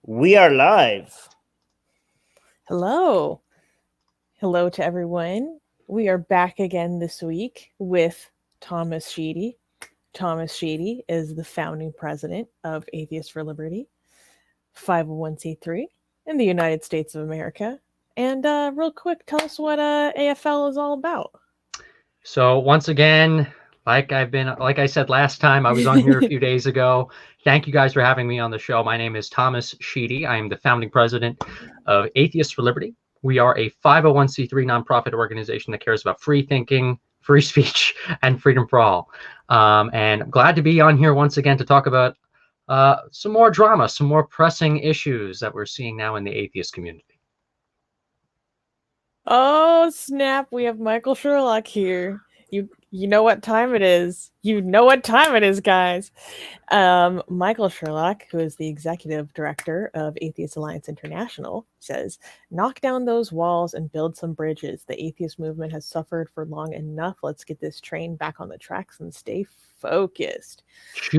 We are live. Hello. Hello to everyone. We are back again this week with Thomas Sheedy. Thomas Sheedy is the founding president of Atheists for Liberty, 501c3 in the United States of America. And real quick, tell us what AFL is all about. So once again, like I said last time, I was on here a few days ago. Thank you guys for having me on the show. My name is Thomas Sheedy. I am the founding president of Atheists for Liberty. We are a 501c3 nonprofit organization that cares about free thinking, free speech, and freedom for all. And I'm glad to be on here once again to talk about some more drama, some more pressing issues that we're seeing now in the atheist community. Oh, snap. We have Michael Sherlock here. You know what time it is. You know what time it is, guys. Michael Sherlock, who is the executive director of Atheist Alliance International, says, knock down those walls and build some bridges. The atheist movement has suffered for long enough. Let's get this train back on the tracks and stay focused.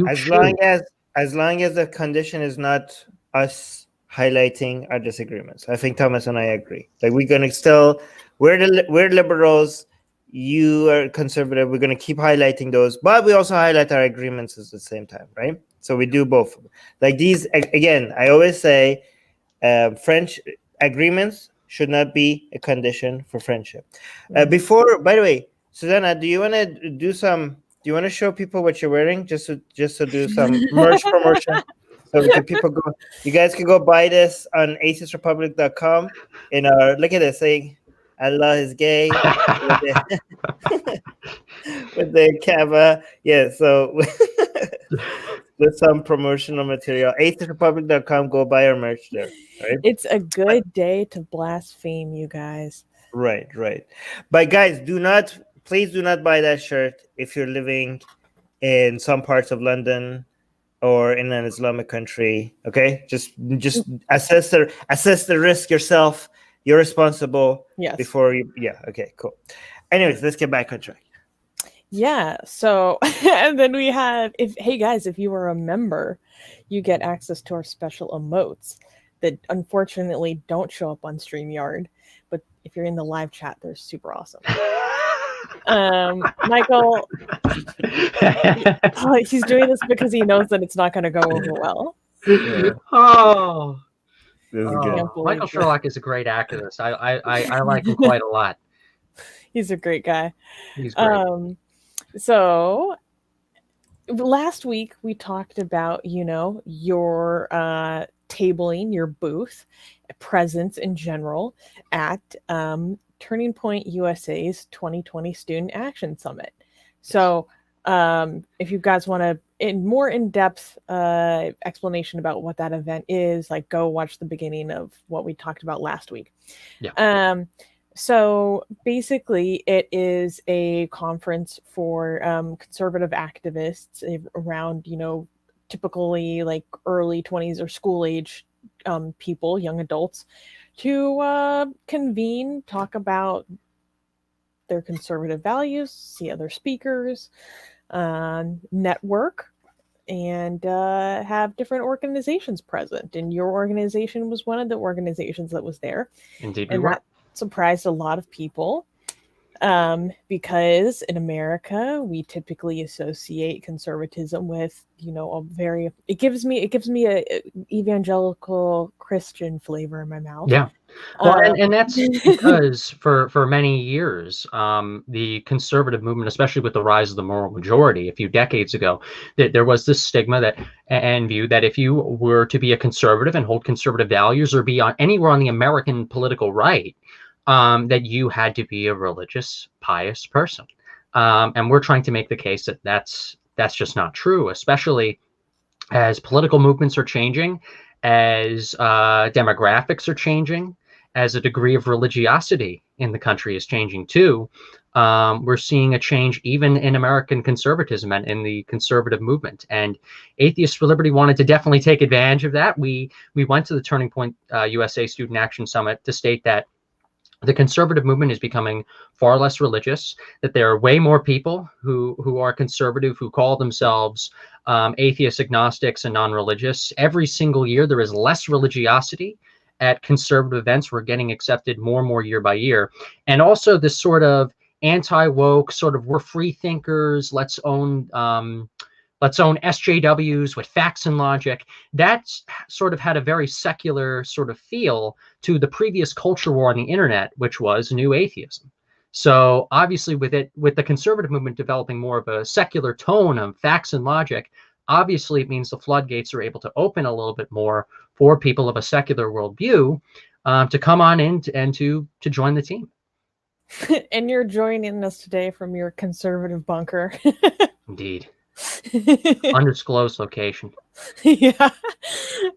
As long as the condition is not us highlighting our disagreements. I think Thomas and I agree. Like we're liberals, you are conservative. We're going to keep highlighting those, but we also highlight our agreements at the same time, right? So we do both. Like these, again, I always say French agreements should not be a condition for friendship. Before, by the way, Susanna, do you want to show people what you're wearing? Just to do some merch promotion. So you guys can go buy this on atheistrepublic.com. Look at this saying, Allah is gay with the Kaaba. Yeah, so with some promotional material. atheistrepublic.com, go buy our merch there. Right? It's a good day to blaspheme, you guys. Right. But guys, please do not buy that shirt if you're living in some parts of London or in an Islamic country. Okay, just assess the risk yourself. You're responsible. Yes. Before you. Yeah. Okay. Cool. Anyways, let's get back on track. Yeah. So, and then we have, hey guys, if you are a member, you get access to our special emotes that unfortunately don't show up on StreamYard, but if you're in the live chat, they're super awesome. Michael, he's doing this because he knows that it's not going to go over well. Yeah. Michael Sherlock is a great activist. I like him quite a lot. He's a great guy. He's great. So last week we talked about, your tabling, your booth, presence in general at Turning Point USA's 2020 Student Action Summit. So if you guys want a more in-depth explanation about what that event is, like go watch the beginning of what we talked about last week. Yeah. So basically it is a conference for conservative activists around, typically like early 20s or school age people, young adults, to convene, talk about their conservative values, see other speakers, network, and have different organizations present. And your organization was one of the organizations that was there. Indeed, and that surprised a lot of people because in America we typically associate conservatism with it gives me a evangelical Christian flavor in my mouth. Yeah. Well, and that's because for many years, the conservative movement, especially with the rise of the moral majority a few decades ago, that there was this stigma and view that if you were to be a conservative and hold conservative values or be anywhere on the American political right, that you had to be a religious, pious person. And we're trying to make the case that that's just not true, especially as political movements are changing, as demographics are changing, as a degree of religiosity in the country is changing too. We're seeing a change even in American conservatism and in the conservative movement. And Atheists for Liberty wanted to definitely take advantage of that. We went to the Turning Point USA Student Action Summit to state that the conservative movement is becoming far less religious, that there are way more people who are conservative, who call themselves atheists, agnostics, and non-religious. Every single year, there is less religiosity at conservative events. We're getting accepted more and more year by year. And also this sort of anti-woke, sort of we're free thinkers, let's own SJWs with facts and logic. That's sort of had a very secular sort of feel to the previous culture war on the internet, which was new atheism. So obviously with the conservative movement developing more of a secular tone of facts and logic, obviously it means the floodgates are able to open a little bit more for people of a secular worldview to come on in and to join the team. And you're joining us today from your conservative bunker. Indeed. Undisclosed location. Yeah.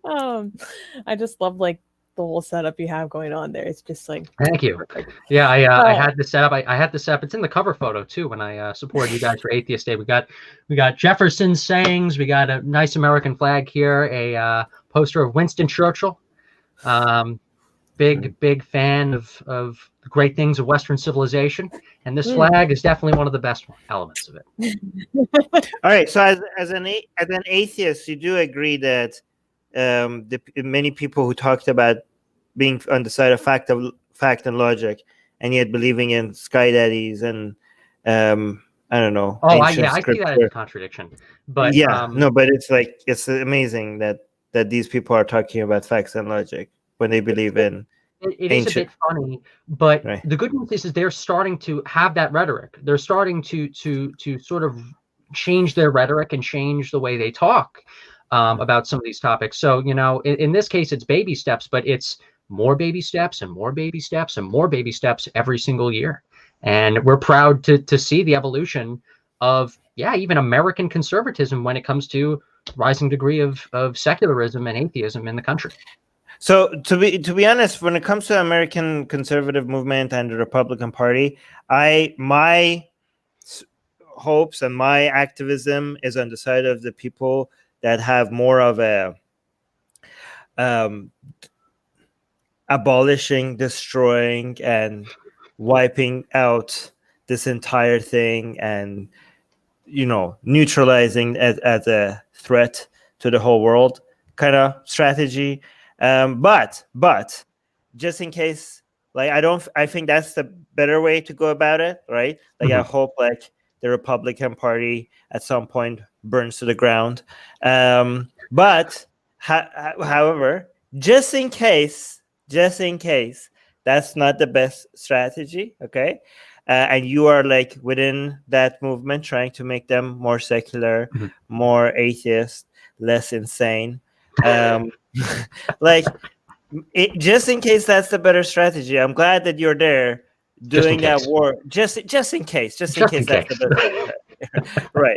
I just love like the whole setup you have going on there. It's just like, thank you. Perfect. Yeah, I had this set up. I had this set up. It's in the cover photo too when I supported you guys for Atheist Day. We got Jefferson's sayings. We got a nice American flag here. A poster of Winston Churchill. Big fan of the great things of Western civilization, and this flag is definitely one of the best elements of it. All right. So as an atheist, you do agree that many people who talked about being on the side of fact and logic, and yet believing in sky daddies and I don't know. Oh, I see that as a contradiction. But no, but it's like it's amazing that these people are talking about facts and logic when they believe in. It is a bit funny, but the good news is they're starting to have that rhetoric. They're starting to sort of change their rhetoric and change the way they talk about some of these topics. So, you know, in this case, it's baby steps, but it's more baby steps and more baby steps and more baby steps every single year. And we're proud to see the evolution of, even American conservatism when it comes to rising degree of secularism and atheism in the country. So to be honest, when it comes to American conservative movement and the Republican Party, my hopes and my activism is on the side of the people that have more of a abolishing, destroying, and wiping out this entire thing, and neutralizing as a threat to the whole world kind of strategy. But just in case, like, I think that's the better way to go about it, right? Like, I hope like the Republican Party at some point burns to the ground. But however, just in case that's not the best strategy, okay? And you are like within that movement trying to make them more secular, more atheist, less insane. Like, just in case that's the better strategy, I'm glad that you're there doing that work. Just in case that's the better. Right.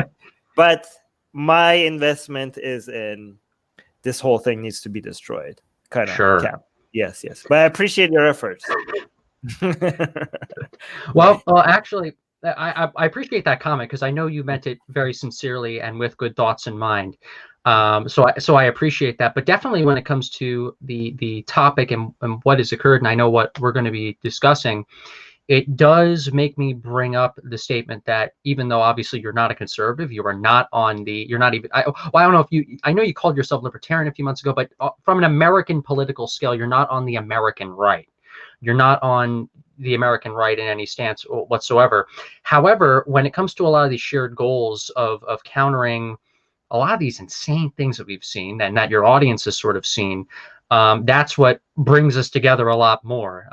But my investment is in this whole thing needs to be destroyed. Kind of. Sure. Camp. Yes. But I appreciate your efforts. Well, actually, I appreciate that comment because I know you meant it very sincerely and with good thoughts in mind. So I appreciate that. But definitely when it comes to the topic and what has occurred, and I know what we're going to be discussing, it does make me bring up the statement that even though obviously you're not a conservative, you are not on the, you're not even, I don't know if you, I know you called yourself libertarian a few months ago, but from an American political scale, you're not on the American right. You're not on the American right in any stance whatsoever. However, when it comes to a lot of these shared goals of countering a lot of these insane things that we've seen and that your audience has sort of seen, that's what brings us together a lot more.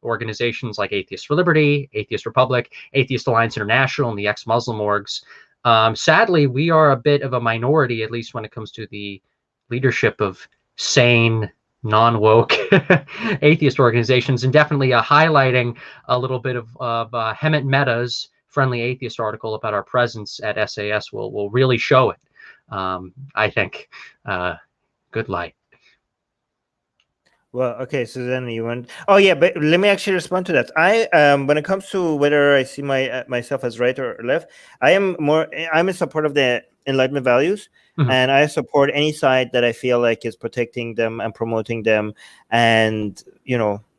Organizations like Atheists for Liberty, Atheist Republic, Atheist Alliance International, and the ex-Muslim orgs. Sadly, we are a bit of a minority, at least when it comes to the leadership of sane, non-woke atheist organizations, and definitely highlighting a little bit of Hemant Mehta's Friendly Atheist article about our presence at SAS will really show it. I think. Good light. Well, okay, Susanna, you want? Oh yeah, but let me actually respond to that. I when it comes to whether I see myself as right or left, I'm in support of the Enlightenment values, and I support any side that I feel like is protecting them and promoting them, and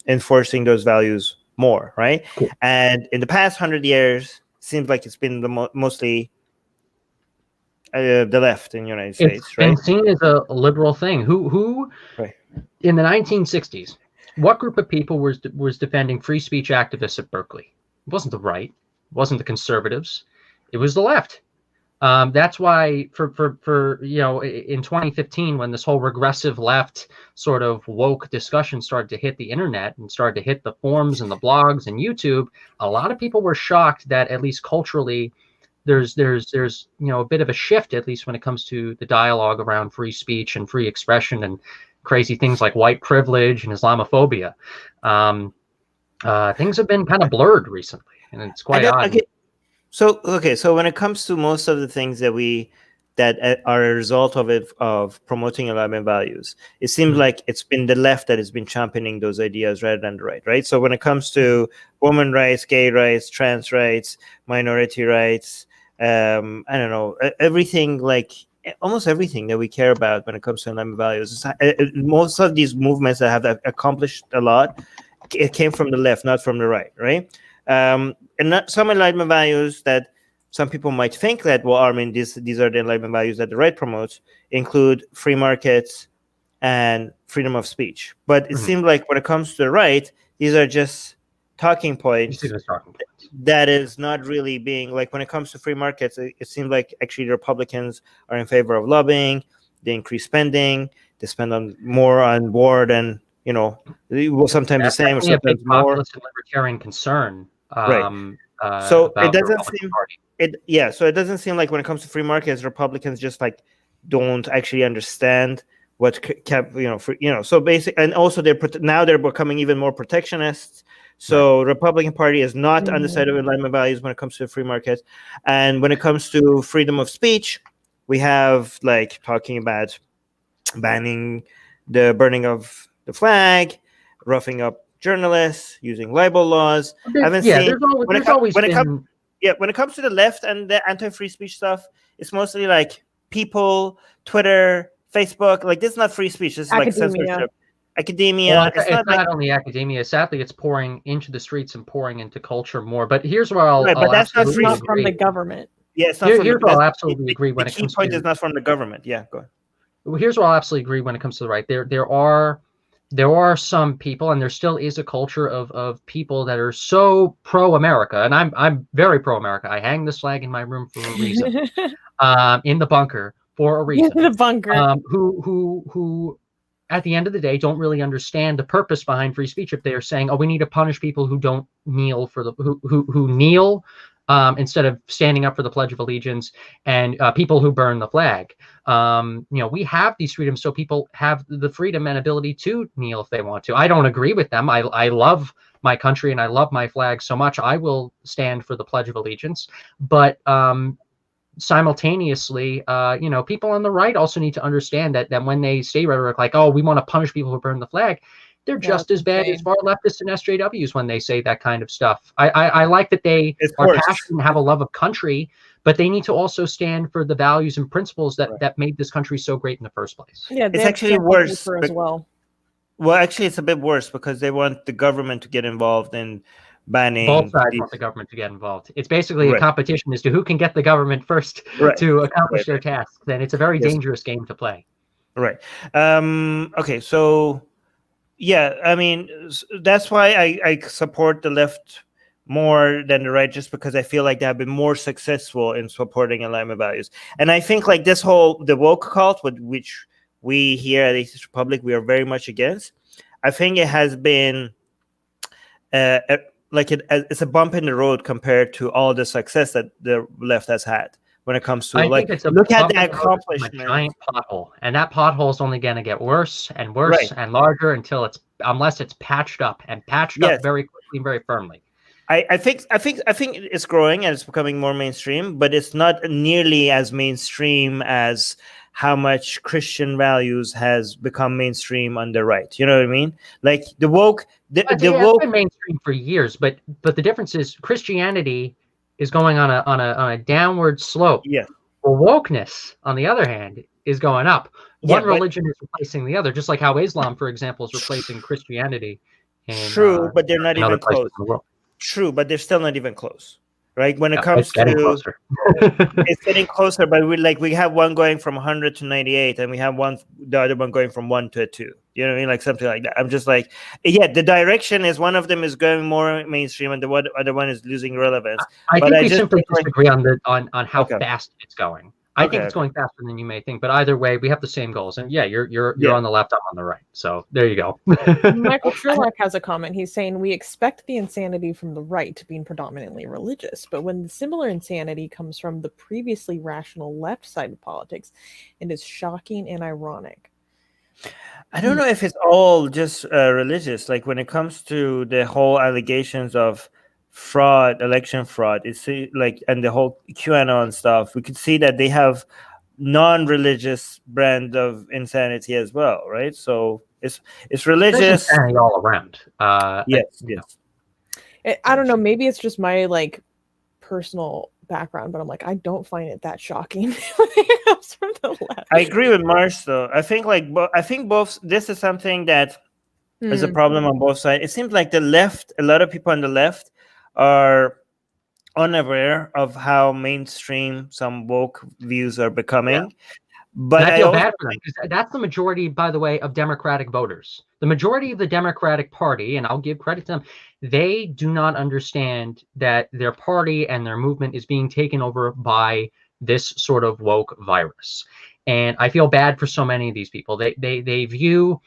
enforcing those values more, right? Cool. And in the past 100 years, seems like it's been mostly the left in the United States, It's right? been seen as a liberal thing. Who Right. in the 1960s, what group of people was defending free speech activists at Berkeley? It wasn't the right, it wasn't the conservatives, it was the left. That's why for in 2015, when this whole regressive left sort of woke discussion started to hit the internet and started to hit the forums and the blogs and YouTube, a lot of people were shocked that at least culturally there's a bit of a shift, at least when it comes to the dialogue around free speech and free expression and crazy things like white privilege and Islamophobia. Things have been kind of blurred recently, and it's quite odd. Okay. So when it comes to most of the things that are a result of promoting alignment values, it seems like it's been the left that has been championing those ideas rather than the right, right? So when it comes to women rights, gay rights, trans rights, minority rights, I don't know, everything, like almost everything that we care about when it comes to alignment values, most of these movements that have accomplished a lot, it came from the left, not from the right, right? And not some enlightenment values that some people might think that, well, Armin, these are the enlightenment values that the right promotes, include free markets and freedom of speech. But it seems like when it comes to the right, these are just talking points that is not really being, like, when it comes to free markets, it seems like actually the Republicans are in favor of lobbying, they increase spending, they spend more on war than, sometimes the same or sometimes more. Populist and libertarian concern. Right. So it doesn't seem so it doesn't seem like when it comes to free markets, Republicans just like don't actually understand what kept so basic, and also they're becoming even more protectionists. So Republican Party is not on the side of enlightenment values when it comes to free markets, and when it comes to freedom of speech, we have like talking about banning the burning of the flag, roughing up journalists, using libel laws. I haven't seen when it comes to the left and the anti-free speech stuff, it's mostly like People, Twitter, Facebook. Like, this is not free speech. This is like censorship. Academia. Well, it's not only academia. Sadly, it's pouring into the streets and pouring into culture more. But here's where I'll that's not from the government. Yeah, it's not here's where I'll absolutely agree when it comes to the key point is not from the government. Yeah, go ahead. Well, here's where I'll absolutely agree when it comes to the right. There are some people, and there still is a culture of people that are so pro-America, and I'm very pro-America. I hang this flag in my room for a reason, in the bunker for a reason. In the bunker. Who at the end of the day don't really understand the purpose behind free speech. If they are saying, "Oh, we need to punish people who don't kneel for the who kneel." Instead of standing up for the Pledge of Allegiance, and people who burn the flag. We have these freedoms, so people have the freedom and ability to kneel if they want to. I don't agree with them. I love my country and I love my flag so much. I will stand for the Pledge of Allegiance. But simultaneously, people on the right also need to understand that when they say rhetoric like, "Oh, we want to punish people who burn the flag," they're just as bad as far leftists and SJWs when they say that kind of stuff. I like that they are passionate and have a love of country, but they need to also stand for the values and principles that made this country so great in the first place. Yeah, it's actually worse as well. Well, actually, it's a bit worse because they want the government to get involved in banning. Both sides want the government to get involved. It's basically a competition as to who can get the government first to accomplish their tasks. And it's a very dangerous game to play. Right. Okay, so... Yeah, I mean, that's why I support the left more than the right, just because I feel like they have been more successful in supporting alignment values. And I think like the woke cult, which we here at Atheist Republic, we are very much against. I think it has been it's a bump in the road compared to all the success that the left has had. When it comes to look at the accomplishment, a giant pothole, and that pothole is only going to get worse and worse and larger unless it's patched up very quickly and very firmly. I think it's growing and it's becoming more mainstream, but it's not nearly as mainstream as how much Christian values has become mainstream on the right. You know what I mean? Like the woke, it's been mainstream for years, but the difference is Christianity is going on a downward slope. Yeah. Well, wokeness, on the other hand, is going up. One religion is replacing the other, just like how Islam, for example, is replacing Christianity in True, but they're not in other even places close. in the world. True, but they're still not even close, right? When it Yeah, comes it's getting to closer. it's getting closer, but we have one going from 100 to 98, and we have the other one going from 1 to a 2. You know what I mean? Like something like that. I'm just like, yeah, the direction is one of them is going more mainstream, and the other one is losing relevance. I But think I we just simply think, like, disagree on how okay, fast it's going. I think it's okay, going faster than you may think, but either way, we have the same goals. And yeah, you're yeah. on the left, I'm on the right. So there you go. Michael Sherlock has a comment. He's saying we expect the insanity from the right being predominantly religious, but when the similar insanity comes from the previously rational left side of politics, it is shocking and ironic. I don't know if it's all just religious. Like when it comes to the whole allegations of fraud, election fraud, like, and the whole QAnon stuff, we could see that they have non-religious brand of insanity as well, right? So it's There's religious. insanity all around. Yes, yes. I don't know. Maybe it's just my like personal background, but I'm like, I don't find it that shocking when it comes from the left. I agree with Marsh, though. I think both. This is something that is a problem on both sides. It seems like the left, a lot of people on the left, are unaware of how mainstream some woke views are becoming. Yeah. But and I feel bad for them because that's the majority, by the way, of Democratic voters. The majority of the Democratic Party, and I'll give credit to them, they do not understand that their party and their movement is being taken over by this sort of woke virus. And I feel bad for so many of these people. They view,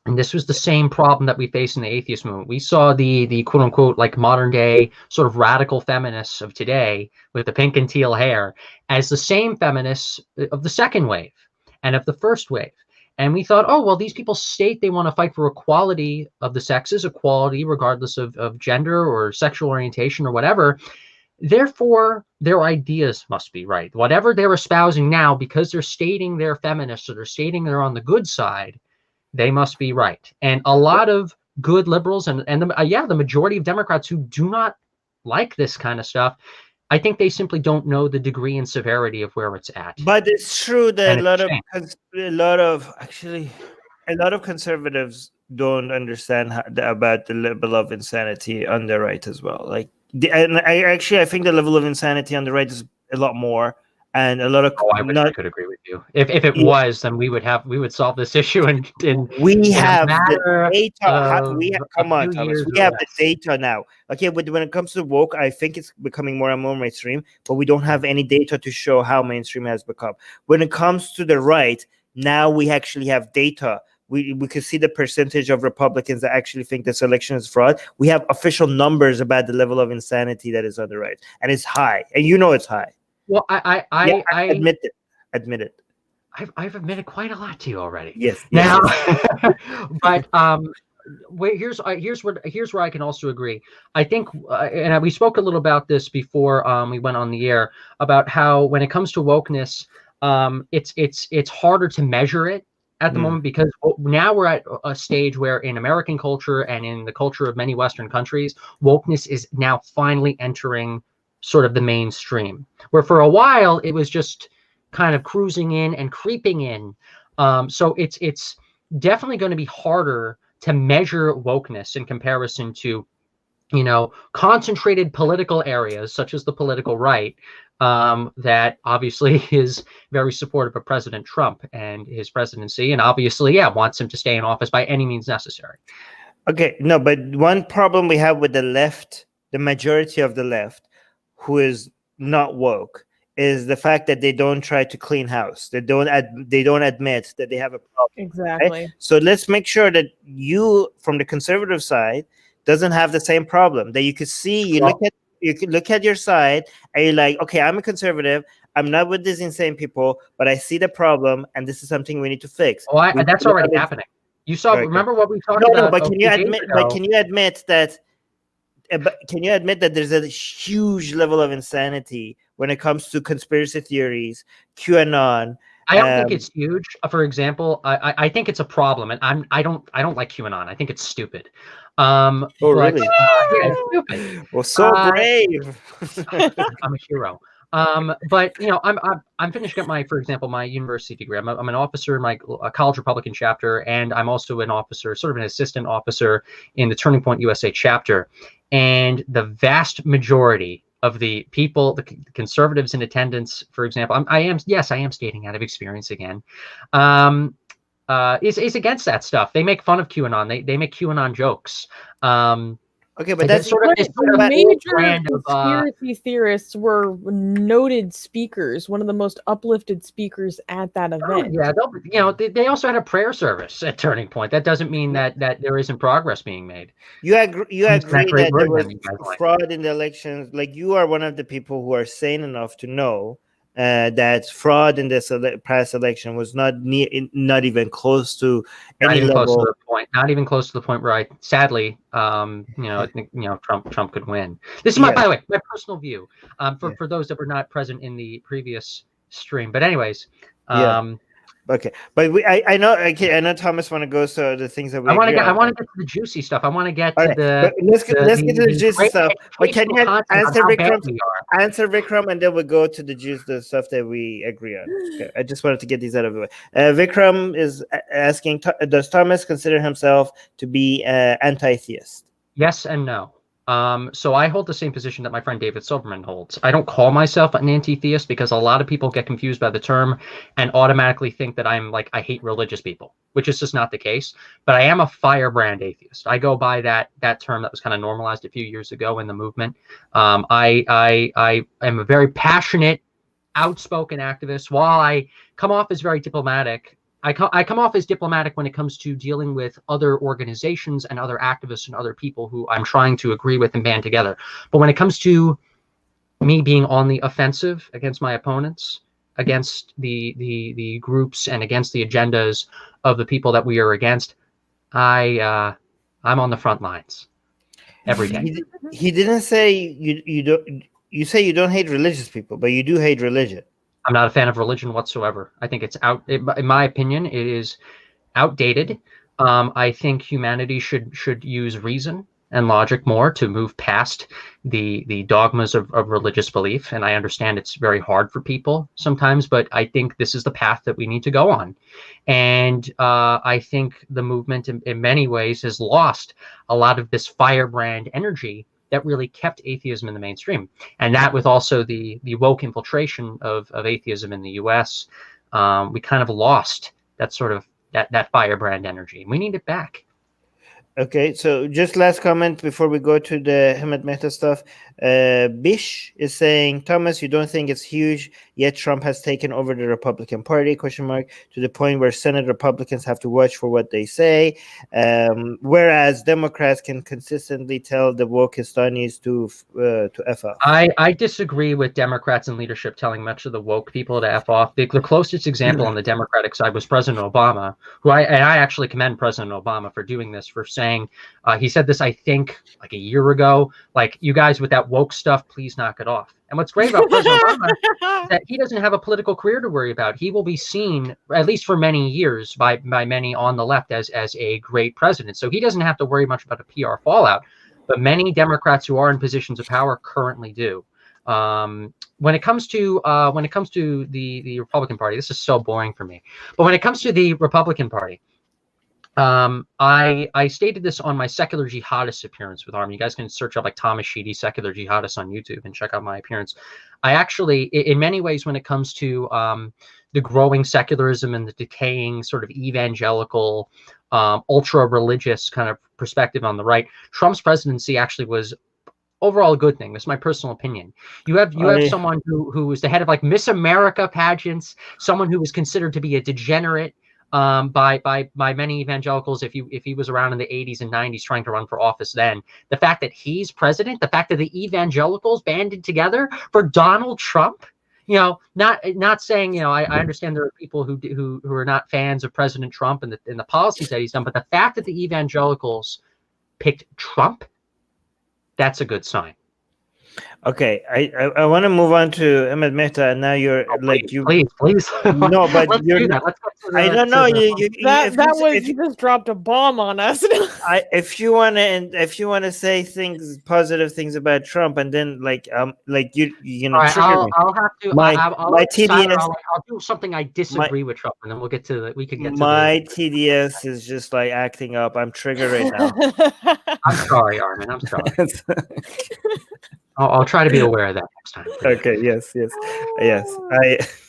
and this was the same problem that we face in the atheist movement. We saw the quote unquote like modern day sort of radical feminists of today with the pink and teal hair as the same feminists of the second wave and of the first wave. And we thought, oh, well, these people state they want to fight for equality of the sexes, equality regardless of gender or sexual orientation or whatever. Therefore, their ideas must be right. Whatever they're espousing now, because they're stating they're feminists or they're stating they're on the good side, they must be right. And a lot of good liberals and the majority of Democrats who do not like this kind of stuff, I think they simply don't know the degree and severity of where it's at. But it's true that And a lot of conservatives don't understand about the level of insanity on the right as well. Like, I think the level of insanity on the right is a lot more. And a lot of I could agree with you. If it was, then we would solve this issue in we have the data. Come on, Thomas. We have the data now. Okay, but when it comes to woke, I think it's becoming more and more mainstream, but we don't have any data to show how mainstream has become. When it comes to the right, now we actually have data. We can see the percentage of Republicans that actually think this election is fraud. We have official numbers about the level of insanity that is on the right, and it's high, and you know it's high. Well, I admit it. I've admitted quite a lot to you already. Yes. Now, but here's where I can also agree. I think, and we spoke a little about this before we went on the air about how when it comes to wokeness, it's harder to measure it at the moment because now we're at a stage where in American culture and in the culture of many Western countries, wokeness is now finally entering sort of the mainstream, where for a while it was just kind of cruising in and creeping in. So it's definitely going to be harder to measure wokeness in comparison to, concentrated political areas such as the political right, that obviously is very supportive of President Trump and his presidency, and obviously, wants him to stay in office by any means necessary. Okay, no, but one problem we have with the left, the majority of the left, who is not woke, is the fact that they don't try to clean house. They don't admit that they have a problem. Exactly. Right? So let's make sure that you, from the conservative side, doesn't have the same problem. That you could see, you could look at your side, and you're like, okay, I'm a conservative. I'm not with these insane people, but I see the problem, and this is something we need to fix. Oh, that's already happening. You saw. Right. Remember what we talked about? No, but can you admit that? But can you admit that there's a huge level of insanity when it comes to conspiracy theories, QAnon? I don't think it's huge. For example, I think it's a problem, and I don't like QAnon. I think it's stupid. Really? Yeah, it's stupid. Well, so brave. I'm a hero. But I'm finishing up for example, my university degree. I'm an officer in my college Republican chapter, and I'm also an officer, sort of an assistant officer in the Turning Point USA chapter. And the vast majority of the people, the conservatives in attendance, for example, I am stating out of experience again, is against that stuff. They make fun of QAnon. They make QAnon jokes. Okay, but that's sort of major conspiracy theorists were noted speakers, one of the most uplifted speakers at that event. They also had a prayer service at Turning Point. That doesn't mean that there isn't progress being made. You agree that there was fraud in the elections? Like, you are one of the people who are sane enough to know that fraud in this past election was not even close to any level. Not even close to the point where I sadly, Trump could win. This is by the way, my personal view. For those that were not present in the previous stream, but anyways, Okay, but I know Thomas want to go to the things that we. I want to get to the juicy stuff. I want to get to the. Let's get to the juicy stuff. But can you answer Vikram, and then we'll go to the stuff that we agree on. Okay, I just wanted to get these out of the way. Vikram is asking: does Thomas consider himself to be anti-theist? Yes and no. So I hold the same position that my friend David Silverman holds. I don't call myself an anti-theist because a lot of people get confused by the term and automatically think that I'm like, I hate religious people, which is just not the case. But I am a firebrand atheist. I go by that term that was kind of normalized a few years ago in the movement. I am a very passionate, outspoken activist. While I come off as very diplomatic, I come off as diplomatic when it comes to dealing with other organizations and other activists and other people who I'm trying to agree with and band together. But when it comes to me being on the offensive against my opponents, against the groups and against the agendas of the people that we are against, I'm on the front lines every day. He didn't say you don't. You say you don't hate religious people, but you do hate religion. I'm not a fan of religion whatsoever. I think it's in my opinion, it is outdated. I think humanity should use reason and logic more to move past the dogmas of religious belief. And I understand it's very hard for people sometimes, but I think this is the path that we need to go on. And I think the movement in many ways has lost a lot of this firebrand energy that really kept atheism in the mainstream. And that with also the woke infiltration of atheism in the US, we kind of lost that sort of that firebrand energy. We need it back. Okay, so just last comment before we go to the Mehta stuff. Bish is saying, Thomas, you don't think it's huge, yet Trump has taken over the Republican Party, to the point where Senate Republicans have to watch for what they say, whereas Democrats can consistently tell the wokistanis to F off. I disagree with Democrats in leadership telling much of the woke people to F off. The closest example on the Democratic side was President Obama, who I actually commend President Obama for doing this, for saying, he said this, I think, like a year ago, like, you guys with that woke stuff, please knock it off. And what's great about President Obama is that he doesn't have a political career to worry about. He will be seen, at least for many years, by many on the left as a great president. So he doesn't have to worry much about a PR fallout. But many Democrats who are in positions of power currently do. When it comes to the Republican Party, this is so boring for me. But when it comes to the Republican Party, I stated this on my Secular Jihadist appearance with Armin. You guys can search up like Thomas Sheedy Secular Jihadist on YouTube and check out my appearance. I actually, in many ways, when it comes to the growing secularism and the decaying sort of evangelical, ultra-religious kind of perspective on the right, Trump's presidency actually was overall a good thing. This is my personal opinion. You have someone who was the head of like Miss America pageants, someone who was considered to be a degenerate, by many evangelicals, if he was around in the 80s and 90s trying to run for office then. The fact that he's president, the fact that the evangelicals banded together for Donald Trump, not saying, I understand there are people who are not fans of President Trump and the policies that he's done, but the fact that the evangelicals picked Trump, that's a good sign. Okay, I want to move on to Ahmed Mehta, and now you're like please. No, but Let's you're do not. that. Let's get to I don't know. You just dropped a bomb on us. If you want to say things, positive things about Trump, and then like you know, all right, trigger me. I'll have to. My TDS. I'll do something I disagree with Trump, and then we'll get to the. We could get to my TDS is just like acting up. I'm triggered right now. I'm sorry, Armin. I'm sorry. I'll try to be aware of that next time. Okay. Yes.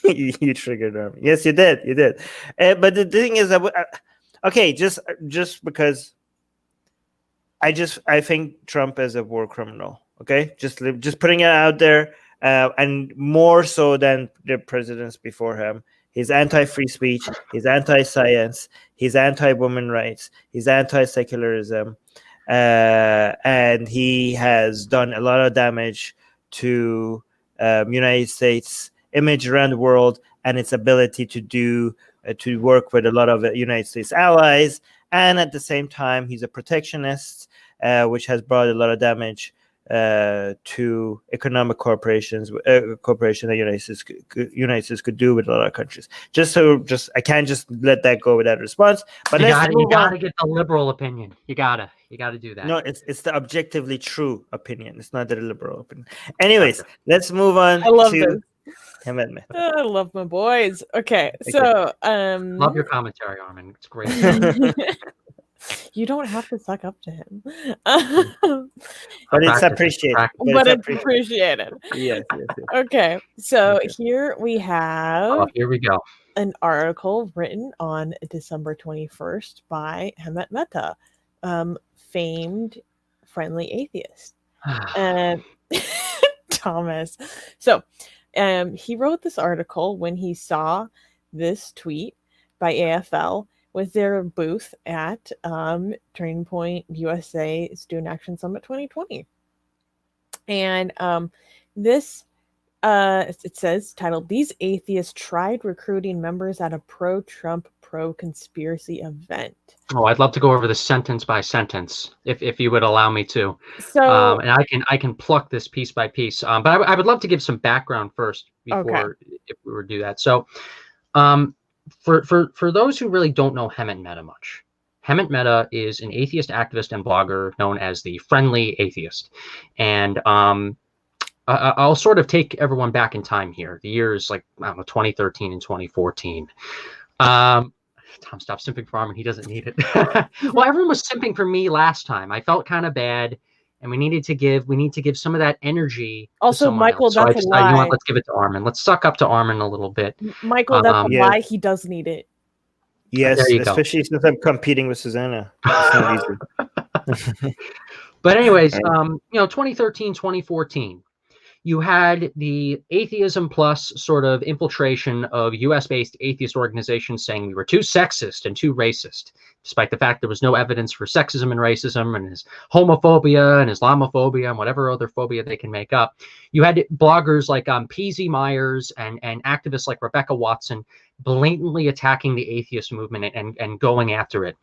You triggered Armin. Yes, you did. But the thing is, okay, just because I think Trump is a war criminal. Okay, just putting it out there, and more so than the presidents before him. He's anti-free speech. He's anti-science. He's anti-women rights. He's anti-secularism. And he has done a lot of damage to United States image around the world and its ability to work with a lot of United States allies. And at the same time, he's a protectionist, which has brought a lot of damage to economic corporation that United States could do with a lot of countries. I can't just let that go without a response. But you gotta get the liberal opinion. You gotta do that. No, it's the objectively true opinion. It's not the liberal opinion. Anyways, let's move on. I love this. I love my boys. Okay, so love your commentary, Armin. It's great. You don't have to suck up to him. But it's appreciated. But it's appreciated. Yes. Okay, so here we have. Here we go. An article written on December 21st by Mehta, famed friendly atheist. Thomas. So he wrote this article when he saw this tweet by AFL with their booth at Turning Point USA Student Action Summit 2020. And this, it says, titled, "These Atheists Tried Recruiting Members at a Pro-Trump, Pro-Conspiracy Event." Oh, I'd love to go over this sentence by sentence, if you would allow me to. So, and I can pluck this piece by piece. But I would love to give some background first before if we were to do that. So, for those who really don't know Hemant Mehta much, Hemant Mehta is an atheist activist and blogger known as the Friendly Atheist. And I'll sort of take everyone back in time here. The years like, I don't know, 2013 and 2014. Tom, stop simping for Armin. He doesn't need it. Well, everyone was simping for me last time. I felt kind of bad, and we need to give some of that energy. Also, Michael, else. So that's a lie. You know what? Let's give it to Armin. Let's suck up to Armin a little bit. Michael, that's a lie. He does need it. Yes, especially since I'm competing with Susanna. It's not easy. But anyways, 2013, 2014. You had the Atheism Plus sort of infiltration of US-based atheist organizations saying we were too sexist and too racist, despite the fact there was no evidence for sexism and racism and his homophobia and Islamophobia and whatever other phobia they can make up. You had bloggers like P.Z. Myers and activists like Rebecca Watson blatantly attacking the atheist movement and going after it.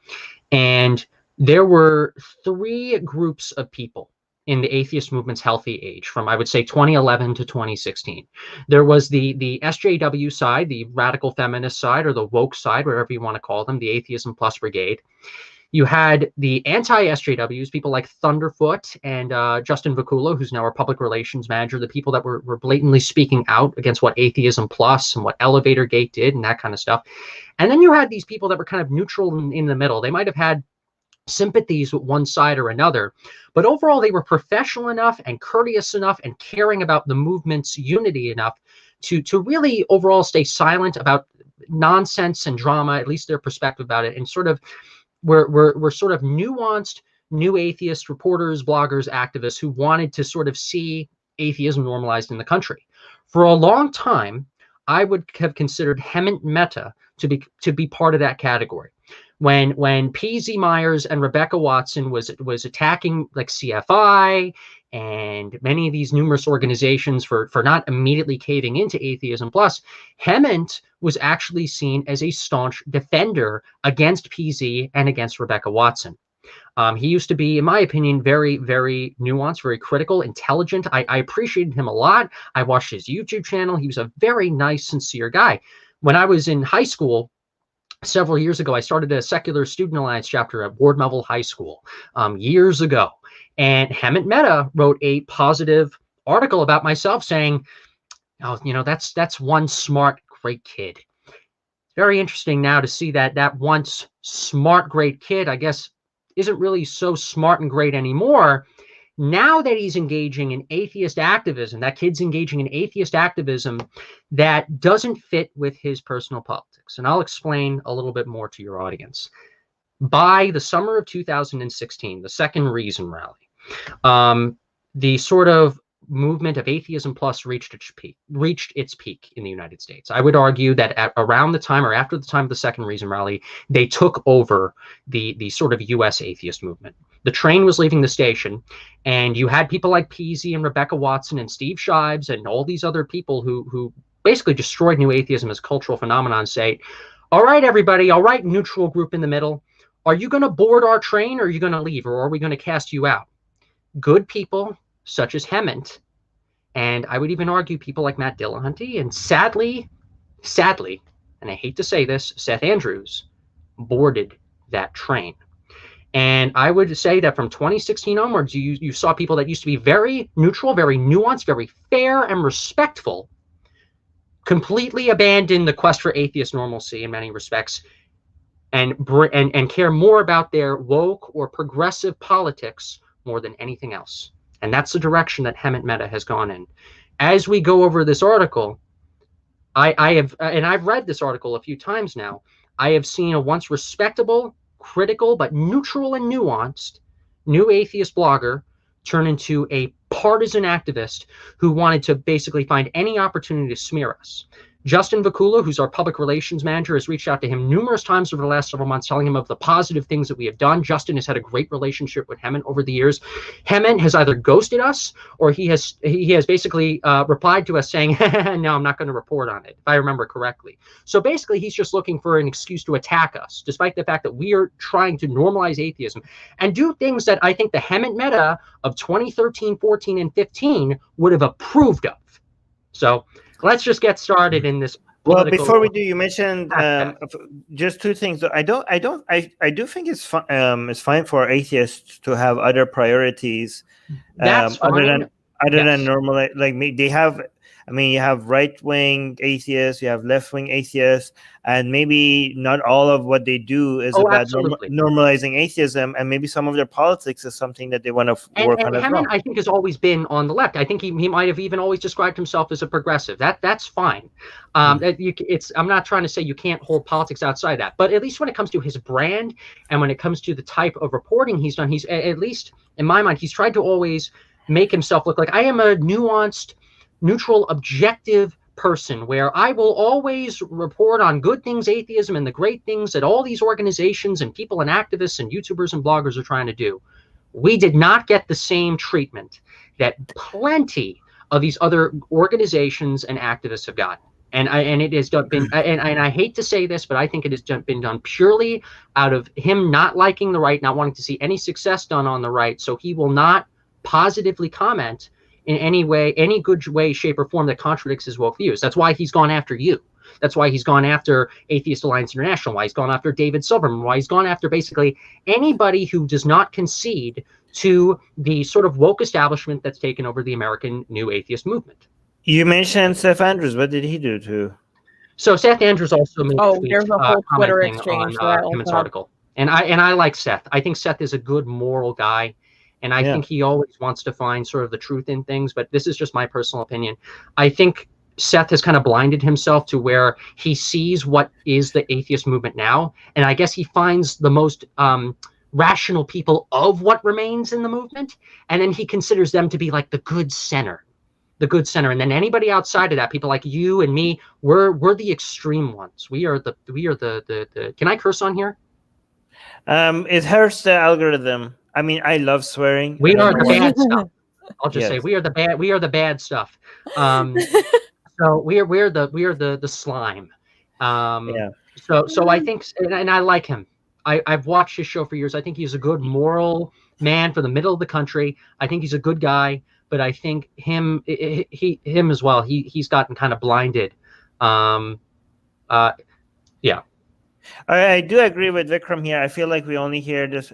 And there were three groups of people in the atheist movement's healthy age from, I would say, 2011 to 2016. There was the SJW side, the radical feminist side, or the woke side, whatever you want to call them, the Atheism Plus Brigade. You had the anti-SJWs, people like Thunderfoot and Justin Vakula, who's now our public relations manager, the people that were blatantly speaking out against what Atheism Plus and what Elevator Gate did and that kind of stuff. And then you had these people that were kind of neutral in the middle. They might have had sympathies with one side or another, but overall they were professional enough and courteous enough and caring about the movement's unity enough to really overall stay silent about nonsense and drama, at least their perspective about it, and sort of were sort of nuanced new atheist reporters, bloggers, activists who wanted to sort of see atheism normalized in the country. For a long time, I would have considered Hemant Mehta to be part of that category. When P.Z. Myers and Rebecca Watson was attacking like CFI and many of these numerous organizations for not immediately caving into Atheism Plus, Hemant was actually seen as a staunch defender against PZ and against Rebecca Watson. He used to be, in my opinion, very, very nuanced, very critical, intelligent. I appreciated him a lot. I watched his YouTube channel. He was a very nice, sincere guy. When I was in high school, several years ago, I started a secular student alliance chapter at Ward Melville High School years ago. And Mehta wrote a positive article about myself saying, oh, you know, that's one smart, great kid. Very interesting now to see that that once smart, great kid, I guess, isn't really so smart and great anymore. Now that he's engaging in atheist activism, that kid's engaging in atheist activism that doesn't fit with his personal politics. And I'll explain a little bit more to your audience. By the summer of 2016, the Second Reason rally, the sort of movement of atheism plus reached its peak in the United States. I would argue that at around the time or after the time of the Second Reason rally, they took over the sort of U.S. atheist movement. The train was leaving the station, and you had people like Peasy and Rebecca Watson and Steve Shives and all these other people who basically destroyed new atheism as a cultural phenomenon say, all right, everybody, all right, neutral group in the middle, are you going to board our train, or are you going to leave, or are we going to cast you out? Good people such as Hemant, and I would even argue people like Matt Dillahunty, and sadly, and I hate to say this, Seth Andrews boarded that train. And I would say that from 2016 onwards, you saw people that used to be very neutral, very nuanced, very fair and respectful, completely abandon the quest for atheist normalcy in many respects, and care more about their woke or progressive politics more than anything else. And that's the direction that Mehta has gone in. As we go over this article, I've read this article a few times now. I have seen a once respectable, critical, but neutral and nuanced new atheist blogger turn into a partisan activist who wanted to basically find any opportunity to smear us. Justin Vakula, who's our public relations manager, has reached out to him numerous times over the last several months, telling him of the positive things that we have done. Justin has had a great relationship with Hemant over the years. Hemant has either ghosted us, or he has basically replied to us saying, no, I'm not going to report on it, if I remember correctly. So basically, he's just looking for an excuse to attack us, despite the fact that we are trying to normalize atheism and do things that I think the Hemant Mehta of 2013, 14, and 15 would have approved of. So let's just get started in this. Well, before we do, you mentioned just two things. I do think it's fine for atheists to have other priorities, other than normal. Like they have. I mean, you have right-wing atheists, you have left-wing atheists, and maybe not all of what they do is about normalizing atheism, and maybe some of their politics is something that they want to work on as well. I think has always been on the left. I think he might have even always described himself as a progressive. That's fine. I'm not trying to say you can't hold politics outside that, but at least when it comes to his brand and when it comes to the type of reporting he's done, he's, at least in my mind, he's tried to always make himself look like I am a nuanced, neutral, objective person where I will always report on good things, atheism, and the great things that all these organizations and people and activists and YouTubers and bloggers are trying to do. We did not get the same treatment that plenty of these other organizations and activists have gotten. And it has been, and I hate to say this, but I think it has been done purely out of him not liking the right, not wanting to see any success done on the right. So he will not positively comment in any way, any good way, shape, or form that contradicts his woke views. That's why he's gone after you. That's why he's gone after Atheist Alliance International, why he's gone after David Silverman, why he's gone after basically anybody who does not concede to the sort of woke establishment that's taken over the American new atheist movement. You mentioned Seth Andrews. What did he do too? So Seth Andrews also made a tweet, there's a whole Twitter exchange on Hemat's article. And I like Seth. I think Seth is a good moral guy. And I think he always wants to find sort of the truth in things, but this is just my personal opinion. I think Seth has kind of blinded himself to where he sees what is the atheist movement now. And I guess he finds the most rational people of what remains in the movement. And then he considers them to be like the good center. And then anybody outside of that, people like you and me, we're the extreme ones. We are the can I curse on here? It hurts the algorithm. I mean, I love swearing. We are the bad stuff. I'll just say we are the bad stuff. So we're the slime. So I think, and I like him. I've watched his show for years. I think he's a good moral man for the middle of the country. I think he's a good guy, but I think him as well. He's gotten kind of blinded. Yeah. I do agree with Vikram here. I feel like we only hear this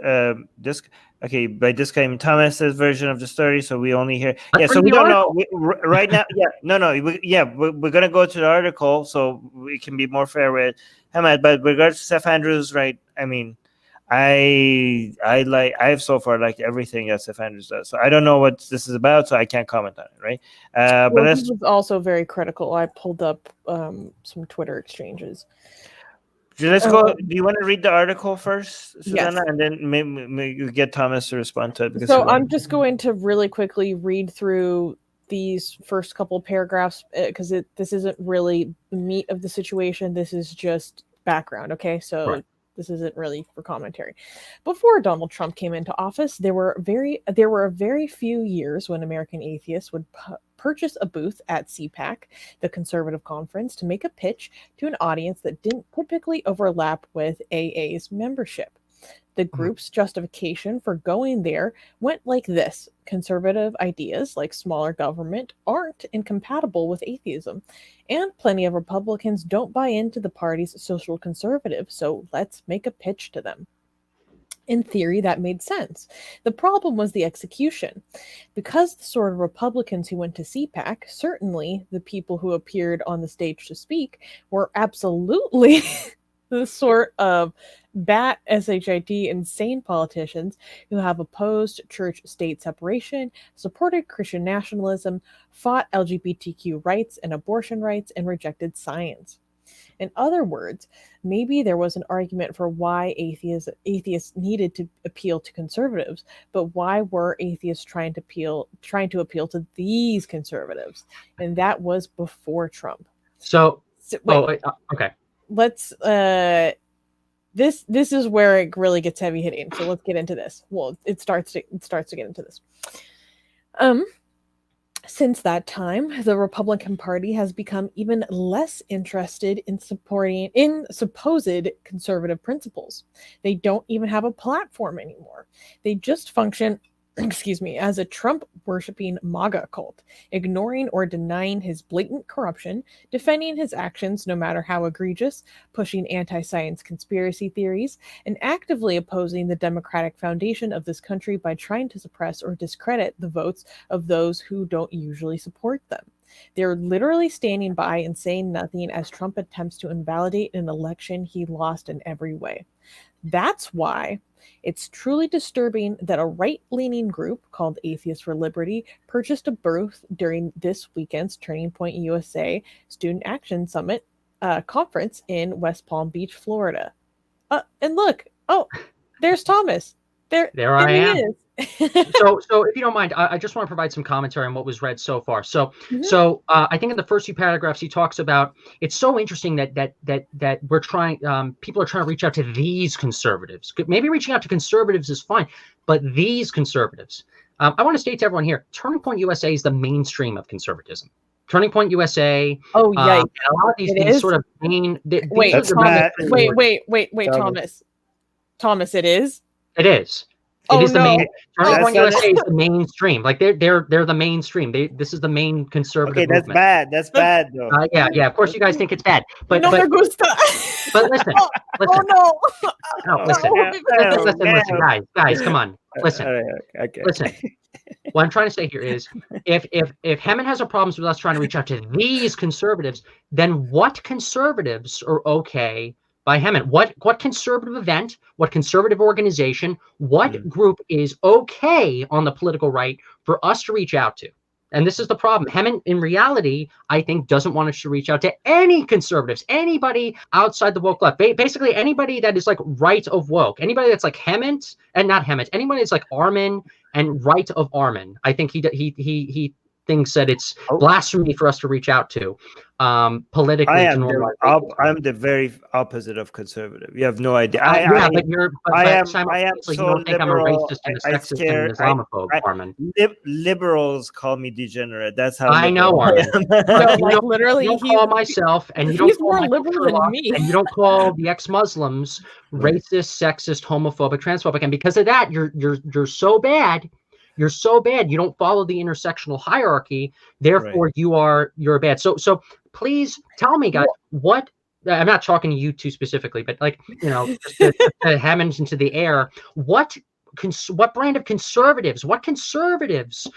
okay, by this guy Thomas's version of the story, so we only hear so we don't know right now. We're gonna go to the article so we can be more fair with Hamad. But with regards to Seth Andrews, right? I mean, I've so far liked everything that Seth Andrews does. So I don't know what this is about, so I can't comment on it, right? But he was also very critical. I pulled up some Twitter exchanges. Let's go. Do you want to read the article first, Susanna, yes. and then maybe you get Thomas to respond to it? Because so I'm just going to really quickly read through these first couple paragraphs because this isn't really the meat of the situation. This is just background. Okay, so right. This isn't really for commentary. Before Donald Trump came into office, there were a very few years when American atheists would purchase a booth at CPAC, the conservative conference, to make a pitch to an audience that didn't typically overlap with AA's membership. The group's justification for going there went like this: conservative ideas like smaller government aren't incompatible with atheism, and plenty of Republicans don't buy into the party's social conservative, so let's make a pitch to them. In theory, that made sense. The problem was the execution. Because the sort of Republicans who went to CPAC, certainly the people who appeared on the stage to speak, were absolutely the sort of bat shit insane politicians who have opposed church-state separation, supported Christian nationalism, fought LGBTQ rights and abortion rights, and rejected science. In other words, maybe there was an argument for why atheists needed to appeal to conservatives, but why were atheists trying to appeal to these conservatives? And that was before Trump. Okay. Let's this is where it really gets heavy hitting. So let's get into this. Well, it starts to get into this. Since that time, the Republican Party has become even less interested in supporting supposed conservative principles. They don't even have a platform anymore. They just function, as a Trump-worshipping MAGA cult, ignoring or denying his blatant corruption, defending his actions no matter how egregious, pushing anti-science conspiracy theories, and actively opposing the democratic foundation of this country by trying to suppress or discredit the votes of those who don't usually support them. They're literally standing by and saying nothing as Trump attempts to invalidate an election he lost in every way. That's why it's truly disturbing that a right-leaning group called Atheists for Liberty purchased a booth during this weekend's Turning Point USA Student Action Summit conference in West Palm Beach, Florida. And look, there's Thomas. There I am. He is. So if you don't mind, I just want to provide some commentary on what was read so far. So I think in the first few paragraphs he talks about, it's so interesting that we're trying, people are trying to reach out to these conservatives. Maybe reaching out to conservatives is fine, but these conservatives. I want to state to everyone here, Turning Point USA is the mainstream of conservatism. Turning Point USA. Oh yeah, a lot of these sort of main. Wait, Thomas. Thomas, it is. It is. It is the main. Turning Point USA is the mainstream. Like they're the mainstream. This is the main conservative. Okay, that's bad though. Yeah. Of course, you guys think it's bad, but no me gusta. But listen. Oh no. Listen, guys, come on. Listen. Okay. Listen. What I'm trying to say here is, if Hammond has a problem with us trying to reach out to these conservatives, then what conservatives are okay by Hammond? What conservative event, what conservative organization, what group is okay on the political right for us to reach out to? And this is the problem. Hammond, in reality, I think, doesn't want us to reach out to any conservatives, anybody outside the woke left, basically anybody that is like right of woke, anybody that's like anybody that's like Armin and right of Armin. I think he thinks that it's Oh. blasphemy for us to reach out to politically. I'm the very opposite of conservative. You have no idea. But simultaneously, so you don't think liberal. I'm a racist and a sexist and an Islamophobe, Armin. Liberals call me degenerate. That's how I know, Armin. No, literally, you don't call myself, and you don't he's call more Michael liberal Sherlock, than me. and you don't call the ex-Muslims racist, sexist, homophobic, transphobic, and because of that, you're so bad. You're so bad. You don't follow the intersectional hierarchy. Therefore, you're bad. So please tell me, guys, what. I'm not talking to you two specifically, but like, just to Hammond into the air. What brand of conservatives? What conservatives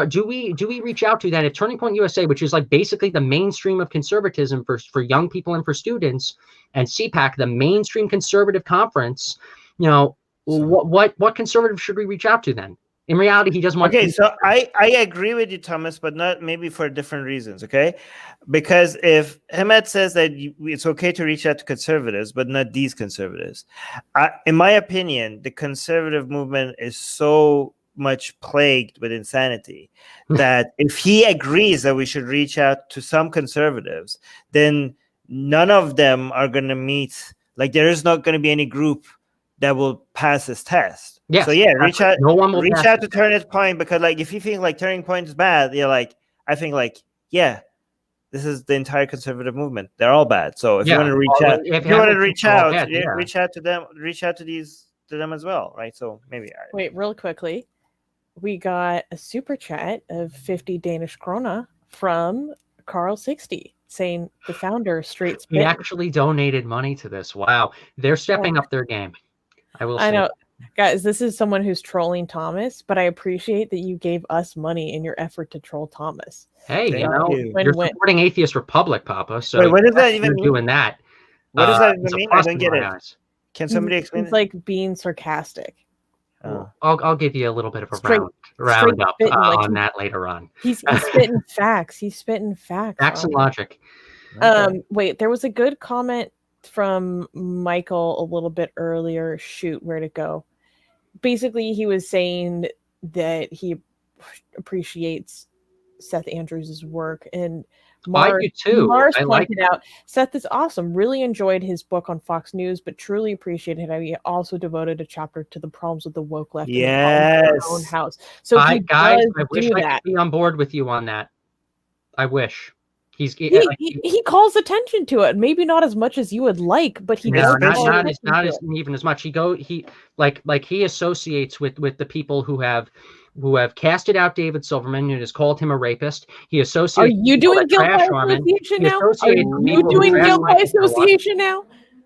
do we reach out to then at Turning Point USA, which is like basically the mainstream of conservatism for young people and for students, and CPAC, the mainstream conservative conference? What conservative should we reach out to then? In reality, he doesn't want. Okay, so I agree with you, Thomas, but not maybe for different reasons. Okay, because if Hamed says that it's okay to reach out to conservatives, but not these conservatives, in my opinion, the conservative movement is so much plagued with insanity that if he agrees that we should reach out to some conservatives, then none of them are going to meet. Like, there is not going to be any group that will pass this test. Yes, so yeah, reach out. No one will reach out to Turning Point, because like if you think like Turning Point is bad, you're like, I think like, yeah, this is the entire conservative movement. They're all bad. So if you want to reach out, reach out to them. Reach out to them as well, right? So maybe. Wait, real quickly, we got a super chat of 50 Danish krona from Carl60 saying the founder straight spit. He actually donated money to this. Wow, they're stepping up their game. I know. Guys, this is someone who's trolling Thomas, but I appreciate that you gave us money in your effort to troll Thomas. Hey, you're supporting Atheist Republic, Papa. So wait, what does that even mean? Doing that. What does that even mean? I don't get it. Can somebody explain? It's like being sarcastic. I'll give you a little bit of a round up on that later on. He's spitting facts. He's spitting facts. Facts and logic. Okay. Wait, there was a good comment from Michael a little bit earlier. Shoot, where'd it go? Basically, he was saying that he appreciates Seth Andrews' work, and I do too. Mars pointed out, Seth is awesome. Really enjoyed his book on Fox News, but truly appreciated how he also devoted a chapter to the problems with the woke left in his own house. So I wish I could be on board with you on that. I wish. He calls attention to it, maybe not as much as you would like, but he does. Not even as much. He associates with the people who have casted out David Silverman and has called him a rapist. He associates. Are you doing guilt by association now? Are you doing guilt by association now?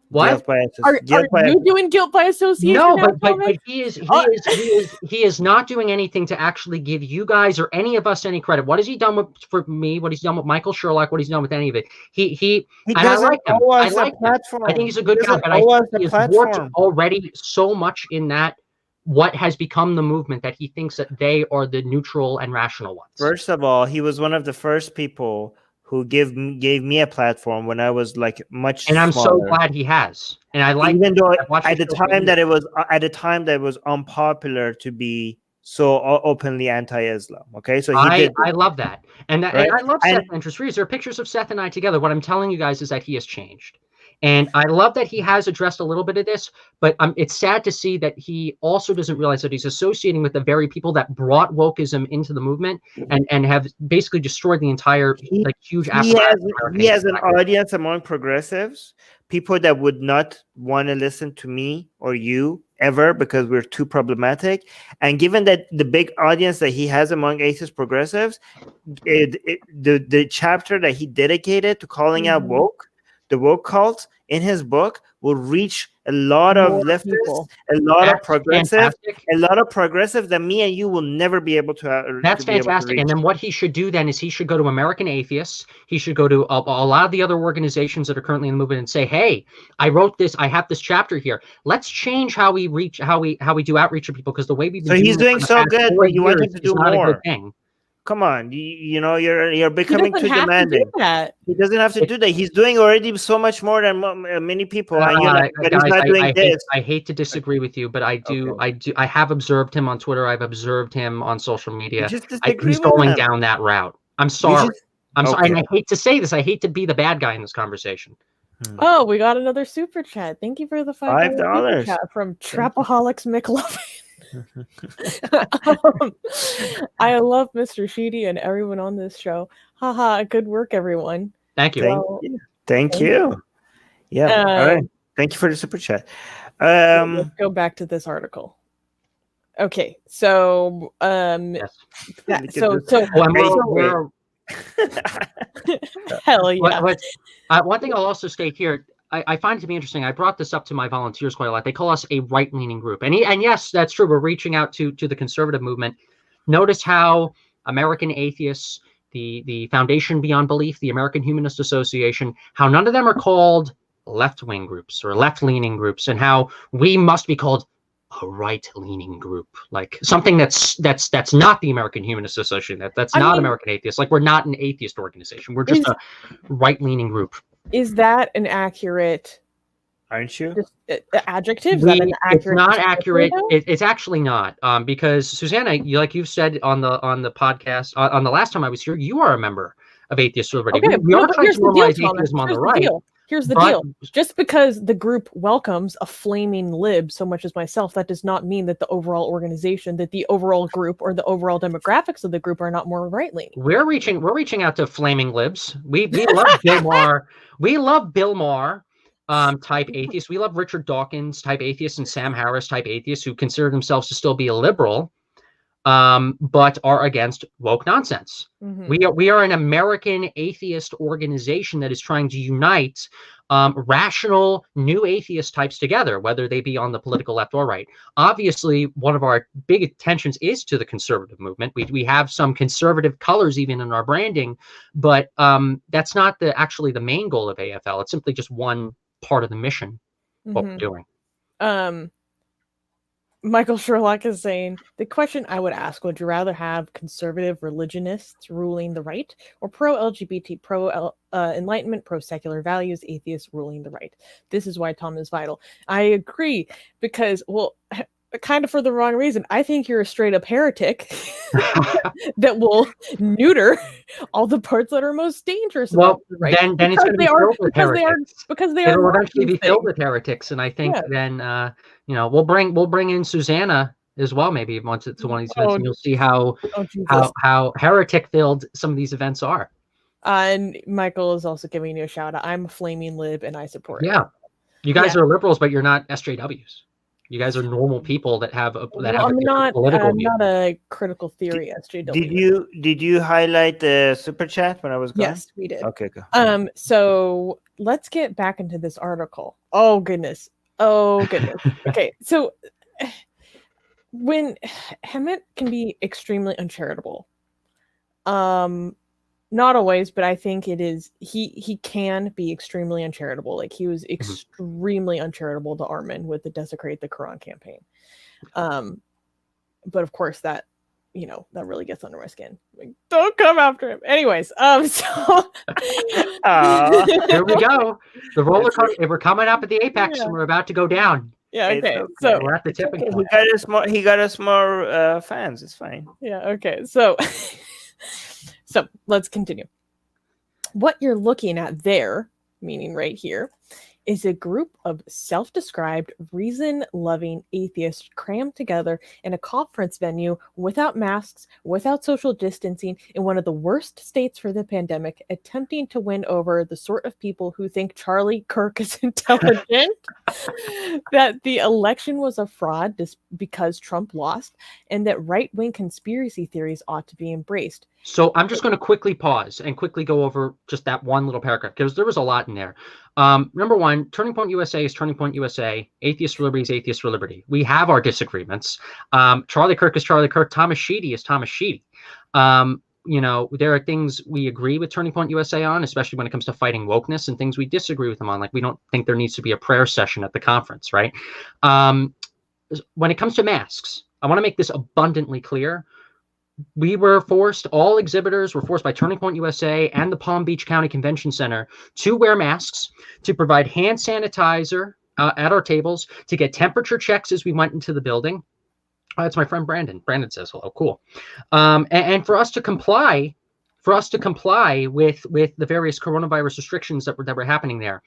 What? Are you doing guilt by association? No, now, but he is not doing anything to actually give you guys or any of us any credit. What has he done for me? What he's done with Michael Sherlock? What he's done with any of it? He I like him. I like him. I think he's a good guy, but I think he has worked already so much in that what has become the movement that he thinks that they are the neutral and rational ones. First of all, he was one of the first people who gave me a platform when I was like much and I'm smaller. so glad he has. And I like, even though at the time that it was unpopular to be so openly anti-Islam. Okay, so I love that, and I love Seth Andrews. There are pictures of Seth and I together. What I'm telling you guys is that he has changed. And I love that he has addressed a little bit of this, but it's sad to see that he also doesn't realize that he's associating with the very people that brought wokeism into the movement and have basically destroyed the entire huge apparatus. He has an audience among progressives, people that would not want to listen to me or you ever because we're too problematic. And given that the big audience that he has among atheist progressives, the chapter that he dedicated to calling out the woke cult in his book will reach a lot of leftists, a lot of progressives that me and you will never be able to. That's fantastic. And then what he should do then is he should go to American Atheists. He should go to a lot of the other organizations that are currently in the movement and say, "Hey, I wrote this. I have this chapter here. Let's change how we do outreach to people because the way we've been." So he's doing so good, but you want him to do more. Come on, you're He becoming doesn't too have to do demanding. that. He doesn't have to do that. He's doing already so much more than many people, and you're like, but he's guys, not doing this. I hate to disagree with you, but I have observed him on Twitter. I've observed him on social You media. just disagree He's with going him. down that route. I'm sorry. I'm sorry. And I hate to say this. I hate to be the bad guy in this conversation. Oh, we got another super chat. Thank you for the $5 super chat from Trapaholics McLovin. I love Mr. Sheedy and everyone on this show. Haha, good work, everyone. Thank you. Thank you. Yeah. All right. Thank you for the super chat. Let's go back to this article. Okay, so hell yeah. One thing I'll also state here, I find it to be interesting. I brought this up to my volunteers quite a lot. They call us a right-leaning group, and yes, that's true. We're reaching out to the conservative movement. Notice how American Atheists, the Foundation Beyond Belief, the American Humanist Association, how none of them are called left-wing groups or left-leaning groups, and how we must be called a right-leaning group, like something that's not the American Humanist Association, that's not American Atheists. Like, we're not an atheist organization. We're just a right-leaning group. Is that an accurate? Aren't you? Adjective? It's not accurate. It's actually not, because Susanna, you've said on the podcast on the last time I was here, you are a member of Atheist Liberty. Okay, we are trying to normalize atheism on the right. Here's the deal. Just because the group welcomes a flaming lib so much as myself, that does not mean that the overall organization, that the overall group or the overall demographics of the group are not more right-leaning. We're reaching out to flaming libs. We love Bill Maher. We love Bill Maher type atheists. We love Richard Dawkins type atheists and Sam Harris type atheists who consider themselves to still be a liberal, but are against woke nonsense. We are an American atheist organization that is trying to unite rational new atheist types together, whether they be on the political left or right. Obviously, one of our big attentions is to the conservative movement. We have some conservative colors even in our branding, but that's not actually the main goal of AFL. It's simply just one part of the mission, what we're doing. Michael Sherlock is saying, the question I would ask, would you rather have conservative religionists ruling the right or pro-LGBT, pro-enlightenment, pro-secular values atheists ruling the right? This is why Tom is vital. I agree, because, well, kind of for the wrong reason. I think you're a straight up heretic that will neuter all the parts that are most dangerous. Well, about the right. then it's going to be filled with heretics. Because they It'll are eventually be filled with heretics, and I think then we'll bring in Susanna as well, maybe once it's one of these events, and you'll see how heretic filled some of these events are. And Michael is also giving you a shout out. I'm a flaming lib, and I support. Yeah, you guys are liberals, but you're not SJWs. You guys are normal people that have a I'm not a critical theory SJW. Did you highlight the super chat when I was gone? Yes, we did. Okay, go. So let's get back into this article. Oh goodness. Okay, so when Hemet can be extremely uncharitable, not always, but I think it is. He can be extremely uncharitable. Like, he was extremely uncharitable to Armin with the Desecrate the Quran campaign. But of course that really gets under my skin. Like, don't come after him. Anyways, so here we go. The roller coaster. We're coming up at the apex, and we're about to go down. Yeah. Okay. So we're at the tipping point. He got us more fans. It's fine. Yeah. Okay. So. So let's continue. What you're looking at there, meaning right here, is a group of self-described, reason-loving atheists crammed together in a conference venue without masks, without social distancing, in one of the worst states for the pandemic, attempting to win over the sort of people who think Charlie Kirk is intelligent, that the election was a fraud because Trump lost, and that right-wing conspiracy theories ought to be embraced. So I'm just going to quickly pause and quickly go over just that one little paragraph, because there was a lot in there. Number one, Turning Point USA is Turning Point USA. Atheist for Liberty is Atheist for Liberty. We have our disagreements. Charlie Kirk is Charlie Kirk. Thomas Sheedy is Thomas Sheedy. There are things we agree with Turning Point USA on, especially when it comes to fighting wokeness, and things we disagree with them on. Like, we don't think there needs to be a prayer session at the conference, right? When it comes to masks, I want to make this abundantly clear. we were forced, all exhibitors were forced by Turning Point USA and the Palm Beach County Convention Center to wear masks, to provide hand sanitizer at our tables, to get temperature checks as we went into the building. That's my friend Brandon. Brandon says hello. Cool. And for us to comply, with the various coronavirus restrictions that were happening there.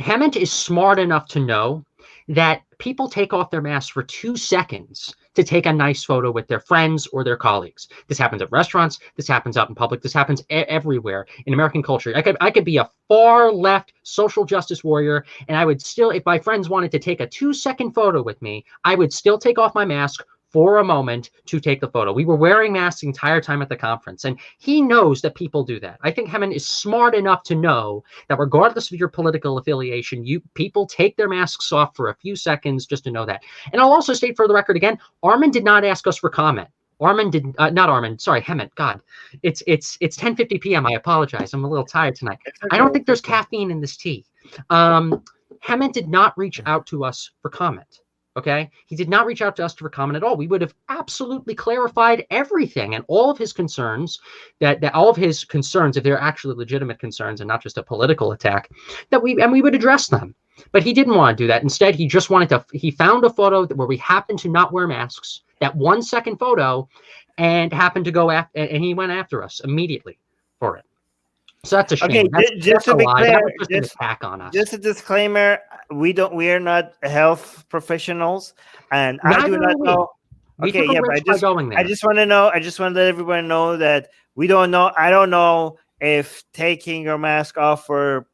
Hemant is smart enough to know that people take off their masks for 2 seconds to take a nice photo with their friends or their colleagues. This happens at restaurants. This happens out in public. This happens everywhere in American culture. I could be a far left social justice warrior, and I would still, if my friends wanted to take a 2-second photo with me, I would still take off my mask for a moment to take the photo. We were wearing masks the entire time at the conference, and he knows that people do that. I think Hemant is smart enough to know that regardless of your political affiliation, people take their masks off for a few seconds just to know that. And I'll also state for the record again, Armin did not ask us for comment. Hemant. God, it's 10:50 p.m. I apologize. I'm a little tired tonight. Okay. I don't think there's caffeine in this tea. Hemant did not reach out to us for comment. Okay, he did not reach out to us for comment at all. We would have absolutely clarified everything and all of his concerns, that all of his concerns, if they're actually legitimate concerns and not just a political attack, we would address them. But he didn't want to do that. Instead, he just wanted he found a photo where we happened to not wear masks, that 1-second photo, and happened to go after, and he went after us immediately for it. So that's a shame. Okay, just to be clear, an attack on us. Just a disclaimer: we are not health professionals, and I do not know. Okay, yeah, but I just want to know. I just want to let everyone know that we don't know. I don't know if taking your mask off for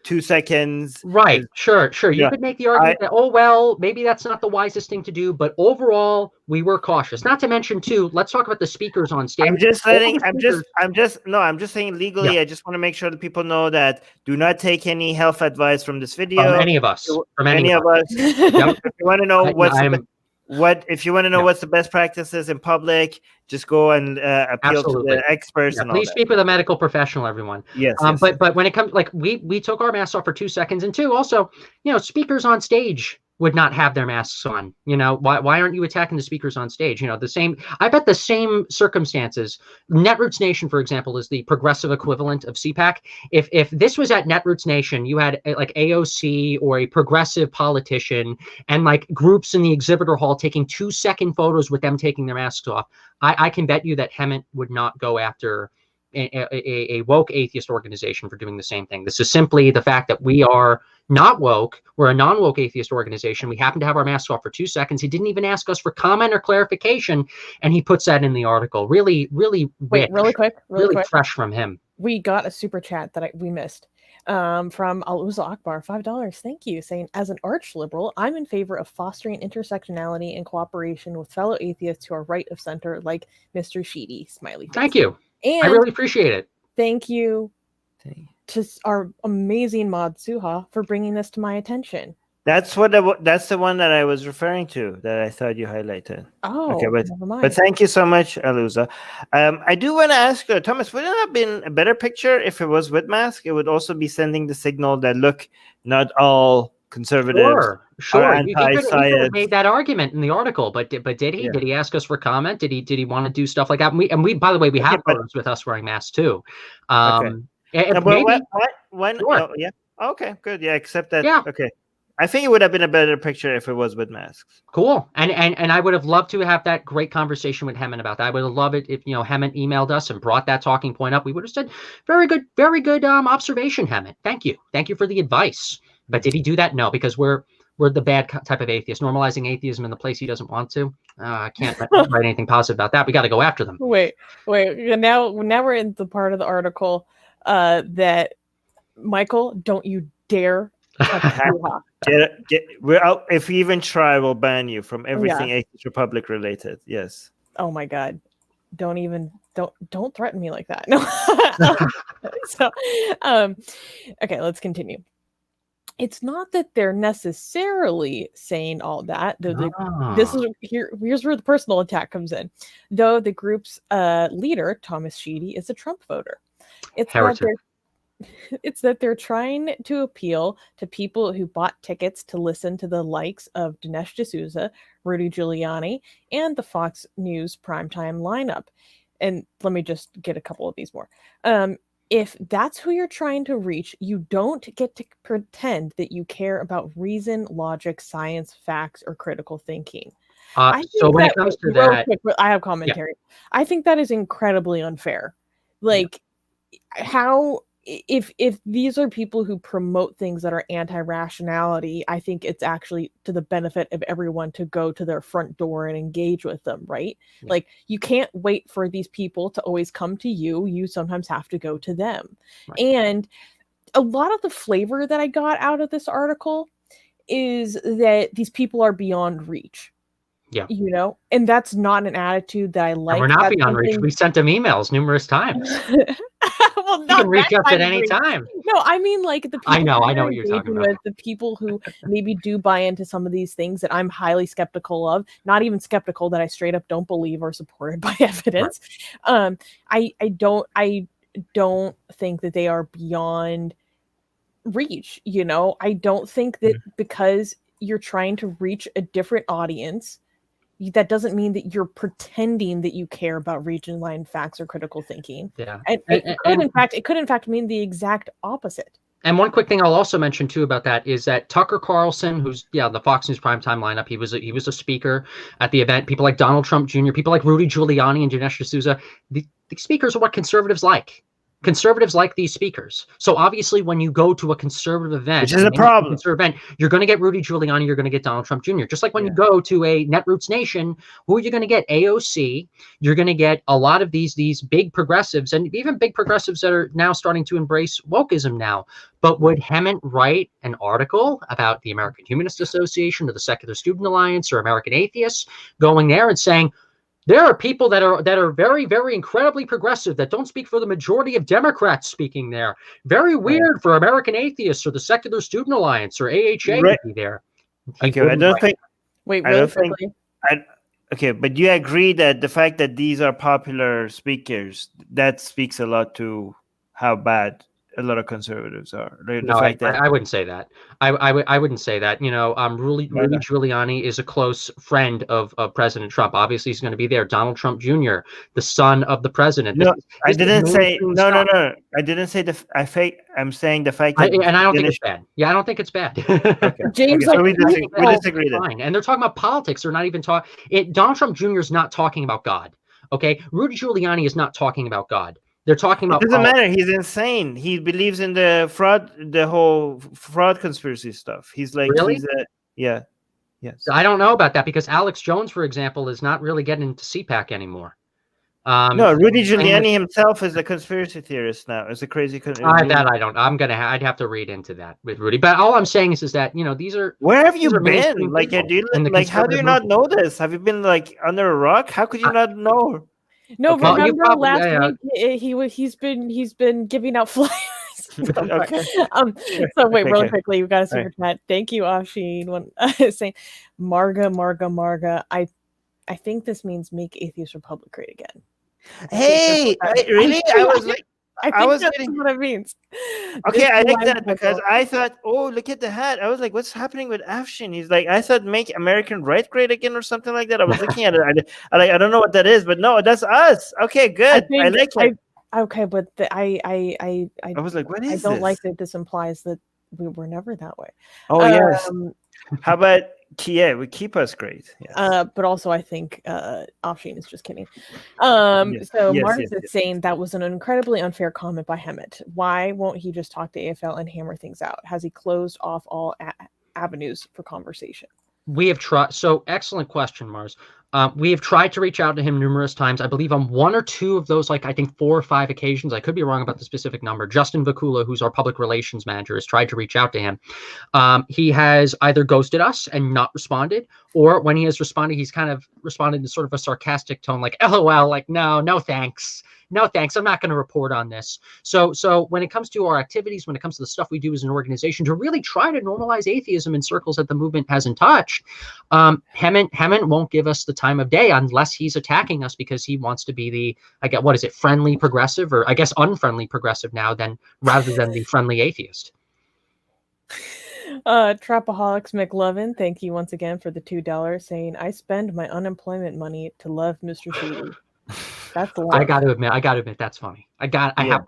2 seconds. Right. Sure. You could make the argument that, oh, well, maybe that's not the wisest thing to do, but overall we were cautious. Not to mention too, let's talk about the speakers on stage. I'm just saying legally, yeah. I just want to make sure that people know that do not take any health advice from this video. From any of us. Yep. If you want to know if you want to know what's the best practices in public, just go and appeal to the experts. Yeah, please speak with a medical professional, everyone. Yes. But when it comes, like we took our masks off for 2 seconds, and two, also, speakers on stage would not have their masks on. Why aren't you attacking the speakers on stage? I bet the same circumstances. Netroots Nation, for example, is the progressive equivalent of CPAC. If this was at Netroots Nation, you had like AOC or a progressive politician and like groups in the exhibitor hall taking 2-second photos with them taking their masks off. I can bet you that Hemant would not go after a woke atheist organization for doing the same thing. This is simply the fact that we are not woke. We're a non-woke atheist organization. We happen to have our masks off for 2 seconds. He didn't even ask us for comment or clarification, and he puts that in the article. Really quick, fresh from him. We got a super chat that we missed from Al-Uza Akbar, $5. Thank you. Saying, as an arch liberal, I'm in favor of fostering intersectionality and cooperation with fellow atheists who are right of center, like Mr. Sheedy. Smiley face. Thank you. And I really appreciate it. Thank you to our amazing mod Suha for bringing this to my attention. That's the one that I was referring to that I thought you highlighted. Oh, okay, never mind. But thank you so much, Aluza. I do want to ask Thomas, would it have been a better picture if it was with mask? It would also be sending the signal that, look, not all conservatives Sure. He could have made that argument in the article, but did he? Yeah. Did he ask us for comment? Did he want to do stuff like that? And we by the way, we have photos with us wearing masks too. Okay. Okay, good. Yeah, except that. Yeah. Okay. I think it would have been a better picture if it was with masks. Cool. And I would have loved to have that great conversation with Hemant about that. I would have loved it if Hemant emailed us and brought that talking point up. We would have said, very good observation, Hemant. Thank you for the advice. But did he do that? No, because we're the bad type of atheist, normalizing atheism in the place he doesn't want to. I can't write anything positive about that. We got to go after them. Wait. Now we're in the part of the article that Michael, don't you dare. We're out. If you even try, we'll ban you from everything Atheist Republic related. Yes. Oh my God. Don't threaten me like that. No. So, okay, let's continue. It's not that they're necessarily saying all that. Here's where the personal attack comes in. Though the group's leader, Thomas Sheedy, is a Trump voter. It's not It's that they're trying to appeal to people who bought tickets to listen to the likes of Dinesh D'Souza, Rudy Giuliani, and the Fox News primetime lineup. And let me just get a couple of these more. If that's who you're trying to reach, you don't get to pretend that you care about reason, logic, science, facts, or critical thinking. So when it comes to that, I have commentary. Yeah. I think that is incredibly unfair. Like, how, if these are people who promote things that are anti-rationality, I think it's actually to the benefit of everyone to go to their front door and engage with them, right? Yeah. Like, you can't wait for these people to always come to you. You sometimes have to go to them. Right. And a lot of the flavor that I got out of this article is that these people are beyond reach. Yeah. You know, and that's not an attitude that I like. And we're not beyond reach. We sent them emails numerous times. Well, you can reach us at any time. No, I mean, like, the people I know what you're talking about. The people who maybe do buy into some of these things that I'm highly skeptical of, not even skeptical, that I straight up don't believe are supported by evidence. Right. I don't think that they are beyond reach. You know, I don't think that because you're trying to reach a different audience, that doesn't mean that you're pretending that you care about region line facts or critical thinking. Yeah. And it could in fact mean the exact opposite. And one quick thing I'll also mention too about that is that Tucker Carlson, who's the Fox News primetime lineup, he was a speaker at the event. People like Donald Trump Jr., people like Rudy Giuliani and Dinesh D'Souza, the speakers are what conservatives like. Conservatives like these speakers. So obviously when you go to a conservative event, which is a problem, you're going to get Rudy Giuliani, you're going to get Donald Trump Jr. Just like when you go to a Netroots Nation, who are you going to get? AOC. You're going to get a lot of these big progressives, and even big progressives that are now starting to embrace wokeism now. But would Hemant write an article about the American Humanist Association or the Secular Student Alliance or American Atheists, going there and saying, there are people that are very, very incredibly progressive that don't speak for the majority of Democrats speaking there. Very weird for American Atheists or the Secular Student Alliance or AHA to be there. Okay, I don't think. Wait, really quickly. Okay, but you agree that the fact that these are popular speakers, that speaks a lot to how bad a lot of conservatives are. No, I wouldn't say that. I wouldn't say that. You know, Rudy Giuliani is a close friend of President Trump. Obviously, he's going to be there. Donald Trump Jr., the son of the president. No, I didn't say no. I didn't say I'm saying the fact that, and I don't think it's bad. Yeah, I don't think it's bad. Okay. James, so we disagree. Fine. And they're talking about politics. They're not even talking. Donald Trump Jr. is not talking about God. Okay, Rudy Giuliani is not talking about God. They're talking about. It doesn't matter. He's insane. He believes in the fraud, the whole fraud conspiracy stuff. He's like, really? Yes. I don't know about that because Alex Jones, for example, is not really getting into CPAC anymore. No, Rudy Giuliani himself is a conspiracy theorist now. It's a crazy. That I don't. I'd have to read into that with Rudy. But all I'm saying is that these are. Where have you been? Like, how do you not know this? Have you been like under a rock? How could you not know? No, remember last week he's been giving out flyers. Okay. So wait, really quickly, we got a super chat. Thank you, Oshin. Saying Marga. I think this means make Atheist Republic great again. Hey, really? I was like, I think that's what it means. Okay, I like that because I thought, oh, look at the hat. I was like, what's happening with Afshin? He's like, I thought make American right great again or something like that. I was looking at it. I don't know what that is, but no, that's us. Okay, good. I like it. Okay, but I was like, what is this? I don't like that this implies that we were never that way. Oh, yes. How about we keep us great. Yes. But also I think Afshin is just kidding. So Mark is saying that was an incredibly unfair comment by Hemant. Why won't he just talk to AFL and hammer things out? Has he closed off all avenues for conversation? We have tried. So excellent question, Mars. We have tried to reach out to him numerous times. I believe on one or two of those, like I think 4 or 5 occasions, I could be wrong about the specific number. Justin Vakula, who's our public relations manager, has tried to reach out to him. He has either ghosted us and not responded, or when he has responded, he's kind of responded in sort of a sarcastic tone, like, LOL, like, no thanks. no thanks, I'm not going to report on this. So when it comes to our activities, when it comes to the stuff we do as an organization to really try to normalize atheism in circles that the movement hasn't touched, Hemant won't give us the time of day unless he's attacking us because he wants to be the, I get, what is it, friendly progressive, or I guess unfriendly progressive now, then rather than the friendly atheist. Trapaholics McLovin, thank you once again for the $2, saying, I spend my unemployment money to love Mr. Sheedy. That's love. I got to admit that's funny. I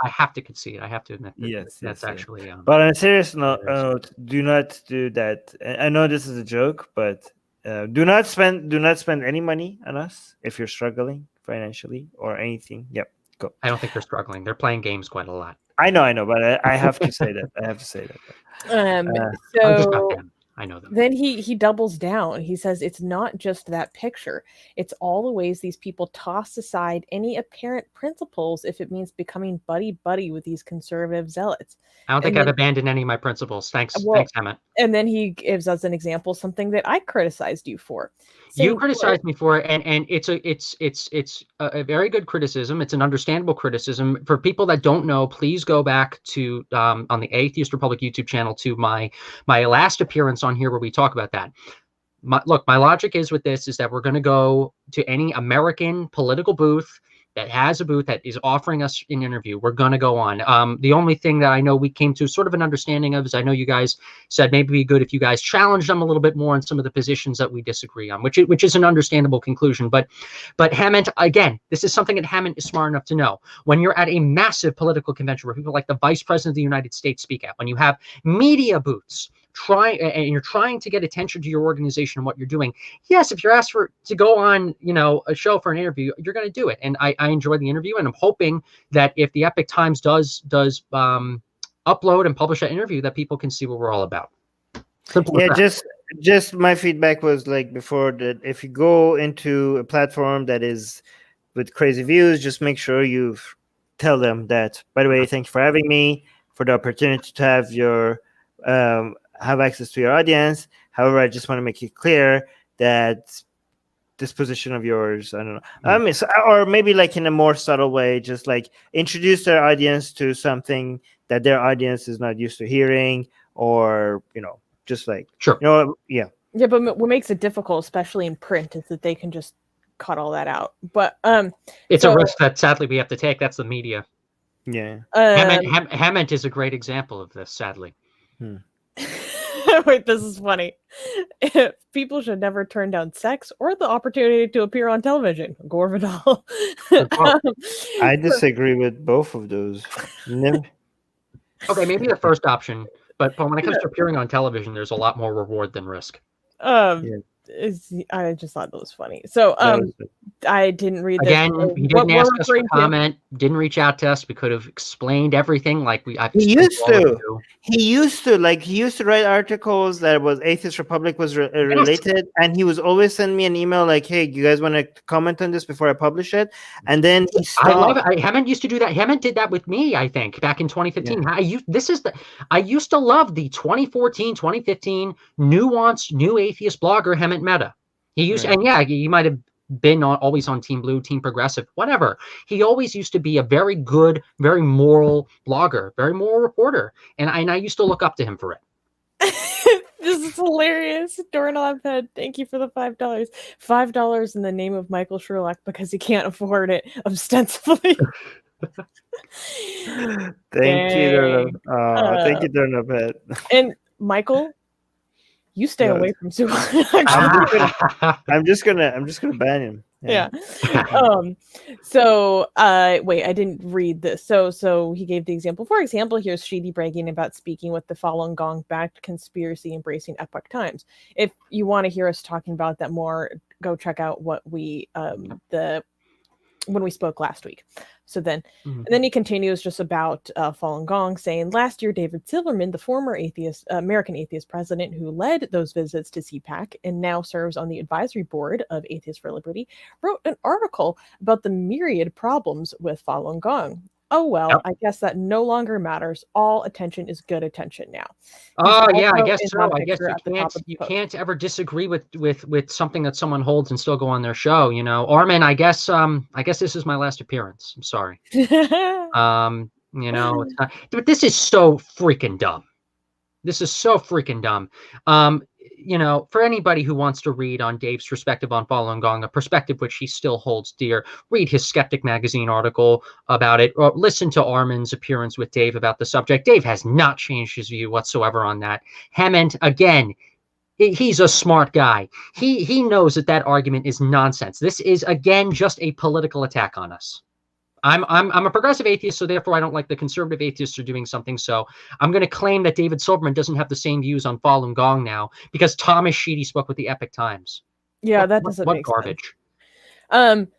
have to concede. I have to admit that that's actually. But on a serious note, do not do that. I know this is a joke, but do not spend any money on us if you're struggling financially or anything. Yep, go. I don't think they're struggling. They're playing games quite a lot. I know, but I have to say that. So I know that. Then he doubles down. He says it's not just that picture. It's all the ways these people toss aside any apparent principles if it means becoming buddy-buddy with these conservative zealots. I don't think I've abandoned any of my principles. Thanks, Emmett. And then he gives us an example, something that I criticized you for. You criticized me for it, and it's a very good criticism. It's an understandable criticism. For people that don't know, please go back to on the Atheist Republic YouTube channel to my last appearance on here where we talk about that. My logic is with this is that we're going to go to any American political booth that has a booth that is offering us an interview. We're going to go on. The only thing that I know we came to sort of an understanding of is I know you guys said maybe it'd be good if you guys challenged them a little bit more on some of the positions that we disagree on, which is an understandable conclusion. But Hammond, again, this is something that Hammond is smart enough to know. When you're at a massive political convention where people like the Vice President of the United States speak at, when you have media booths, and you're trying to get attention to your organization and what you're doing. Yes, if you're asked to go on, a show for an interview, you're going to do it. And I enjoyed the interview, and I'm hoping that if the Epic Times does upload and publish that interview, that people can see what we're all about. Just my feedback was like before that if you go into a platform that is with crazy views, just make sure you tell them that, by the way, thank you for having me, for the opportunity to have your have access to your audience. However, I just want to make it clear that this position of yours, I don't know, or maybe like in a more subtle way, just like introduce their audience to something that their audience is not used to hearing, or just like sure, yeah. But what makes it difficult, especially in print, is that they can just cut all that out. But it's a risk that sadly we have to take. That's the media. Yeah, Hammond is a great example of this, sadly. Wait, this is funny. People should never turn down sex or the opportunity to appear on television. Gore Vidal. I disagree with both of those. Okay, maybe the first option, but when it comes to appearing on television, there's a lot more reward than risk. I just thought that was funny. So I didn't read this. Again, he didn't ask us for comment, didn't reach out to us. We could have explained everything like he used to. He used to write articles that was Atheist Republic was related, and he was always send me an email like, "Hey, you guys want to comment on this before I publish it?" And then he stopped. I love it. Hammond used to do that. Hammond did that with me, I think, back in 2015. Yeah. I used to love the 2014, 2015 nuanced new atheist blogger Hammond Mehta. He used and he might have been always on Team Blue, Team Progressive, whatever. He always used to be a very good, very moral blogger, very moral reporter, and I used to look up to him for it. This is hilarious. Doorknob Head, thank you for the $5. $5 in the name of Michael Sherlock because he can't afford it, ostensibly. Thank you, Doorknob Head. And Michael, you stay away from Susanna. I'm just gonna ban him. Yeah. So wait, I didn't read this. So he gave the example. For example, here's Sheedy bragging about speaking with the Falun Gong backed conspiracy embracing Epoch Times. If you want to hear us talking about that more, go check out what we when we spoke last week. So then, and then he continues just about Falun Gong, saying, last year, David Silverman, the former American atheist president who led those visits to CPAC and now serves on the advisory board of Atheists for Liberty, wrote an article about the myriad problems with Falun Gong. oh, well, Yep. I guess that no longer matters. All attention is good attention now. Oh yeah, I also guess in so. that I guess picture at the top of the you post. can't ever disagree with something that someone holds and still go on their show. You know, Armin, I guess this is my last appearance. I'm sorry. You know, it's not, but this is so freaking dumb. This is so freaking dumb. You know, for anybody who wants to read on Dave's perspective on Falun Gong, a perspective which he still holds dear, read his Skeptic Magazine article about it, or listen to Armin's appearance with Dave about the subject. Dave has not changed his view whatsoever on that. Hammond, again, he's a smart guy. He knows that argument is nonsense. This is, again, just a political attack on us. I'm a progressive atheist, so therefore I don't like the conservative atheists are doing something. So I'm going to claim that David Silverman doesn't have the same views on Falun Gong now because Thomas Sheedy spoke with the Epic Times. Yeah, that doesn't make garbage. Sense.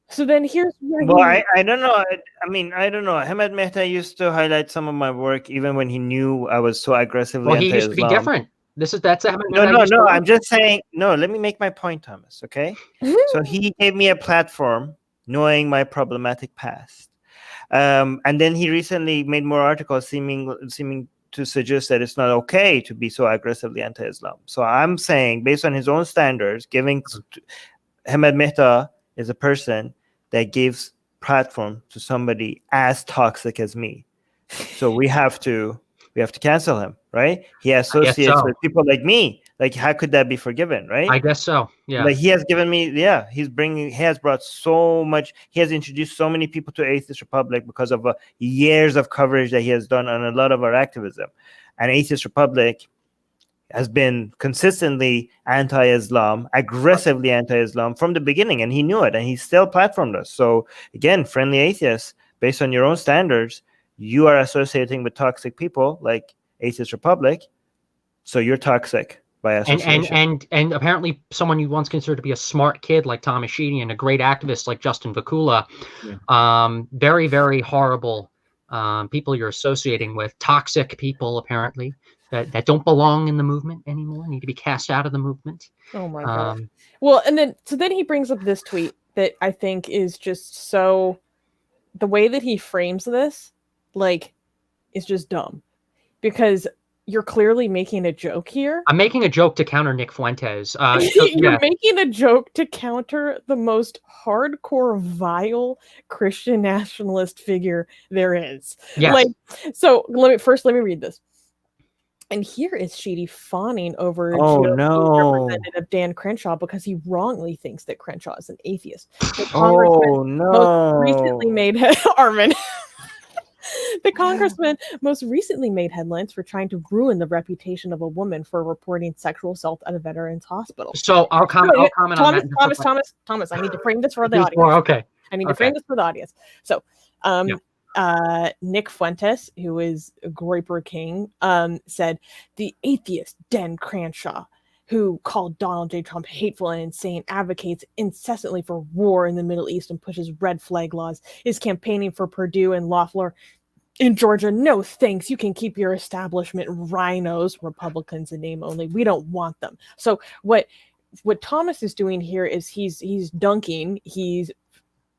So then here's where I don't know. I mean, I don't know. Ahmed Mehta used to highlight some of my work even when he knew I was so aggressively anti-Islam. He used to be different. That's Ahmed Mehta. No. I'm just saying. No, let me make my point, Thomas. Okay. So he gave me a platform, knowing my problematic past, and then he recently made more articles seeming to suggest that it's not okay to be so aggressively anti-Islam. So I'm saying, based on his own standards, Ahmed Mehta is a person that gives platform to somebody as toxic as me. So we have to cancel him, right? He associates with people like me. Like, how could that be forgiven, right? I guess so. Yeah. Like, he has given me, he has brought so much. He has introduced so many people to Atheist Republic because of years of coverage that he has done on a lot of our activism. And Atheist Republic has been consistently anti-Islam, aggressively anti-Islam from the beginning, and he knew it, and he still platformed us. So again, friendly atheists, based on your own standards, you are associating with toxic people like Atheist Republic, so you're toxic by association. And apparently someone you once considered to be a smart kid like Thomas Sheedy and a great activist like Justin Vakula, very, very horrible people you're associating with, toxic people apparently that don't belong in the movement anymore, need to be cast out of the movement. Oh my God. Well, and then he brings up this tweet that I think is just so, the way that he frames this, like, is just dumb, because you're clearly making a joke here. I'm making a joke to counter Nick Fuentes. You're making a joke to counter the most hardcore, vile Christian nationalist figure there is. Yes. Like, so let me read this. And here is Sheedy fawning over Representative Dan Crenshaw because he wrongly thinks that Crenshaw is an atheist. Most recently made Armin. The congressman most recently made headlines for trying to ruin the reputation of a woman for reporting sexual assault at a veteran's hospital. So I'll comment on that. Thomas, I need to frame this for the audience. Okay. I need to frame this for the audience. So, Nick Fuentes, who is Groyper King, said the atheist Dan Crenshaw, who called Donald J. Trump hateful and insane, advocates incessantly for war in the Middle East and pushes red flag laws, is campaigning for Purdue and Loeffler in Georgia. No thanks. You can keep your establishment rhinos, Republicans in name only. We don't want them. So what Thomas is doing here is he's dunking. He's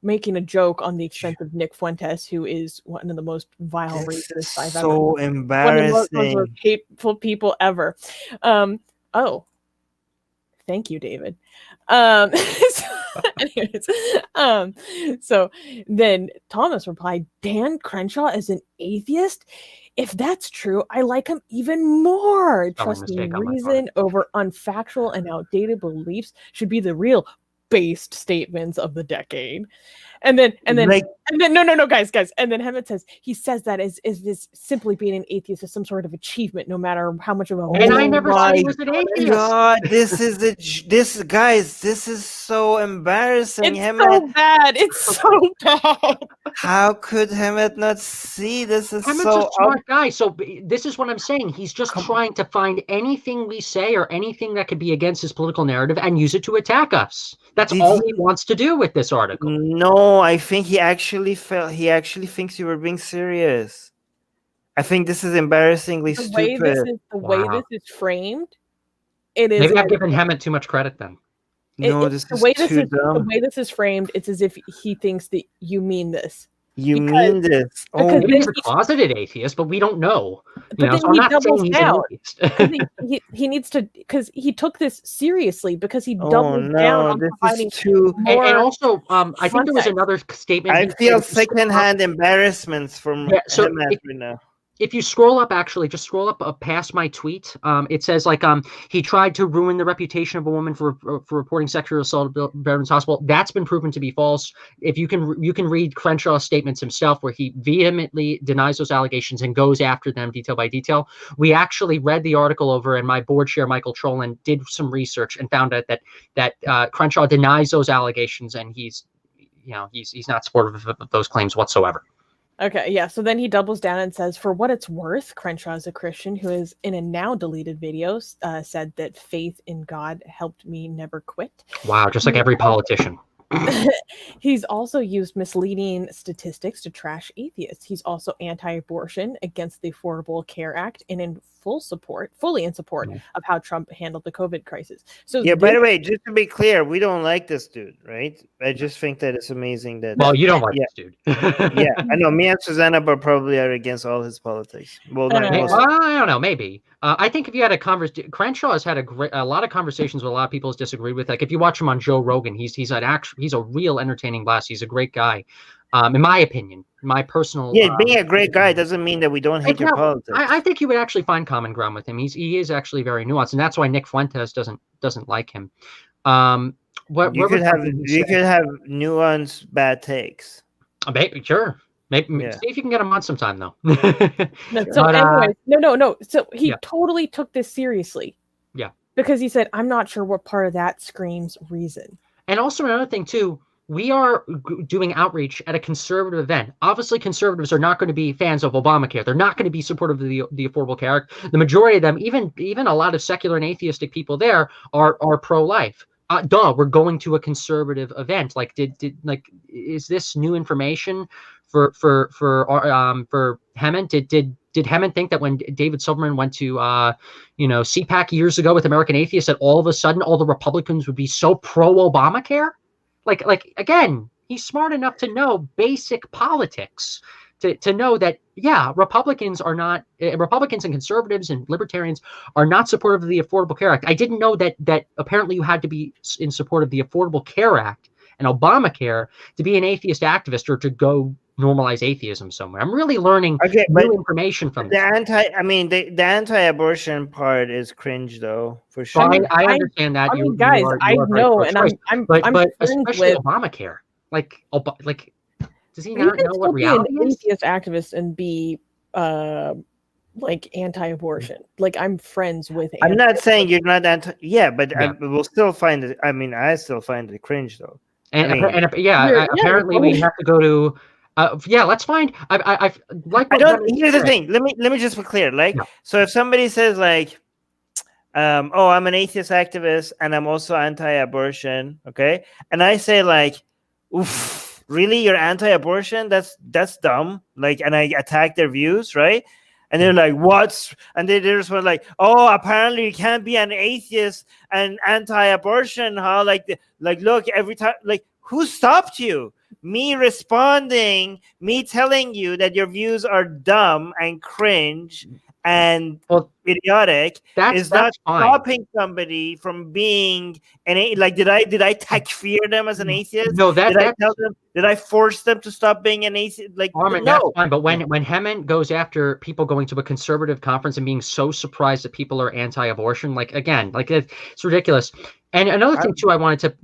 making a joke on the expense of Nick Fuentes, who is one of the most vile racists I've ever. So embarrassing. One of the most hateful people ever. Thank you, David. So then Thomas replied, Dan Crenshaw is an atheist? If that's true, I like him even more. Trusting reason over unfactual and outdated beliefs should be the real based statements of the decade. And then no, guys. And then Hammett says, he says that is simply being an atheist is some sort of achievement, no matter how much of a. And I never said he was an atheist. God, this is so embarrassing. It's so bad. It's so bad. How could Hammett not see this? Is Hammett's a smart guy. So this is what I'm saying. He's just trying to find anything we say or anything that could be against his political narrative and use it to attack us. That's all he wants to do with this article. No, I think he actually thinks you were being serious. I think this is embarrassingly stupid. The way this is framed, it is. Maybe I've given Hammett too much credit then. The way this is framed, it's as if he thinks that you mean this. You because mean this? because Oh, Maybe then he's a closeted atheist, but we don't know. but then So I'm he not saying doubles he's down an atheist. because he needs to, because he took this seriously, because he oh doubled down no, on this is providing too. And more also, I think there was context. another statement. I He feel said if you scroll up- secondhand embarrassments from Yeah, so him right now. if you scroll up, actually, just scroll up past my tweet. It says like he tried to ruin the reputation of a woman for reporting sexual assault at Veterans Hospital. That's been proven to be false. If you can read Crenshaw's statements himself, where he vehemently denies those allegations and goes after them detail by detail. We actually read the article over, and my board chair Michael Trolin did some research and found out that Crenshaw denies those allegations, and he's not supportive of those claims whatsoever. Okay, yeah. So then he doubles down and says, for what it's worth, Crenshaw is a Christian who is, in a now deleted video, said that faith in God helped me never quit. Wow, just like every politician. He's also used misleading statistics to trash atheists. He's also anti-abortion, against the Affordable Care Act, and fully in support of how Trump handled the COVID crisis. So yeah, by the way, just to be clear, we don't like this dude, right? I just think that it's amazing that. Well, you don't like this dude. Yeah, I know. Me and Susanna, but probably are against all his politics. Well, not most. Well, I don't know. Maybe. I think if you had a conversation, Crenshaw has had a lot of conversations with a lot of people he's disagreed with. Like if you watch him on Joe Rogan, he's a real entertaining blast. He's a great guy, in my opinion. My personal. Yeah, being a great guy doesn't mean that we don't hate your politics. I think you would actually find common ground with him. He is actually very nuanced, and that's why Nick Fuentes doesn't like him. You could have nuanced bad takes. Maybe, sure. Maybe Yeah. see if you can get him on sometime, though. Anyways, no. So he totally took this seriously. Yeah. Because he said, I'm not sure what part of that screams reason. And also another thing, too, we are doing outreach at a conservative event. Obviously, conservatives are not going to be fans of Obamacare. They're not going to be supportive of the Affordable Care Act. The majority of them, even a lot of secular and atheistic people there, are pro-life. We're going to a conservative event. Like, is this new information for Hemant? Did Hemant think that when David Silverman went to CPAC years ago with American Atheists, that all of a sudden all the Republicans would be so pro-Obamacare? Like again, he's smart enough to know basic politics. To know that, Republicans and conservatives and libertarians are not supportive of the Affordable Care Act. I didn't know that apparently you had to be in support of the Affordable Care Act and Obamacare to be an atheist activist or to go normalize atheism somewhere. I'm really learning new information from this. The anti-abortion part is cringe, though, for sure. I understand that. I know, and I'm but friends especially with Obamacare. Like does he not know what reality be an is? atheist activist and be anti-abortion? Like, I'm friends with. I'm not saying you're not anti. Yeah, but we'll still find it. I mean, I still find it cringe, though. Apparently we have to go to. Let's find. Here's the thing. Let me just be clear. So if somebody says I'm an atheist activist and I'm also anti-abortion, okay, and I say oof. Really, you're anti-abortion? That's dumb. And I attack their views, right? And they're like, "What?" And they just were like, "Oh, apparently you can't be an atheist and anti-abortion, huh?" Look, every time, who stopped you? Me responding, me telling you that your views are dumb and cringe and idiotic is not stopping somebody from being an atheist. Did I takfir them as an atheist? No, did I force them to stop being an atheist? Armin, no. That's fine. But when Hemant goes after people going to a conservative conference and being so surprised that people are anti-abortion, it's ridiculous. And another thing too, I wanted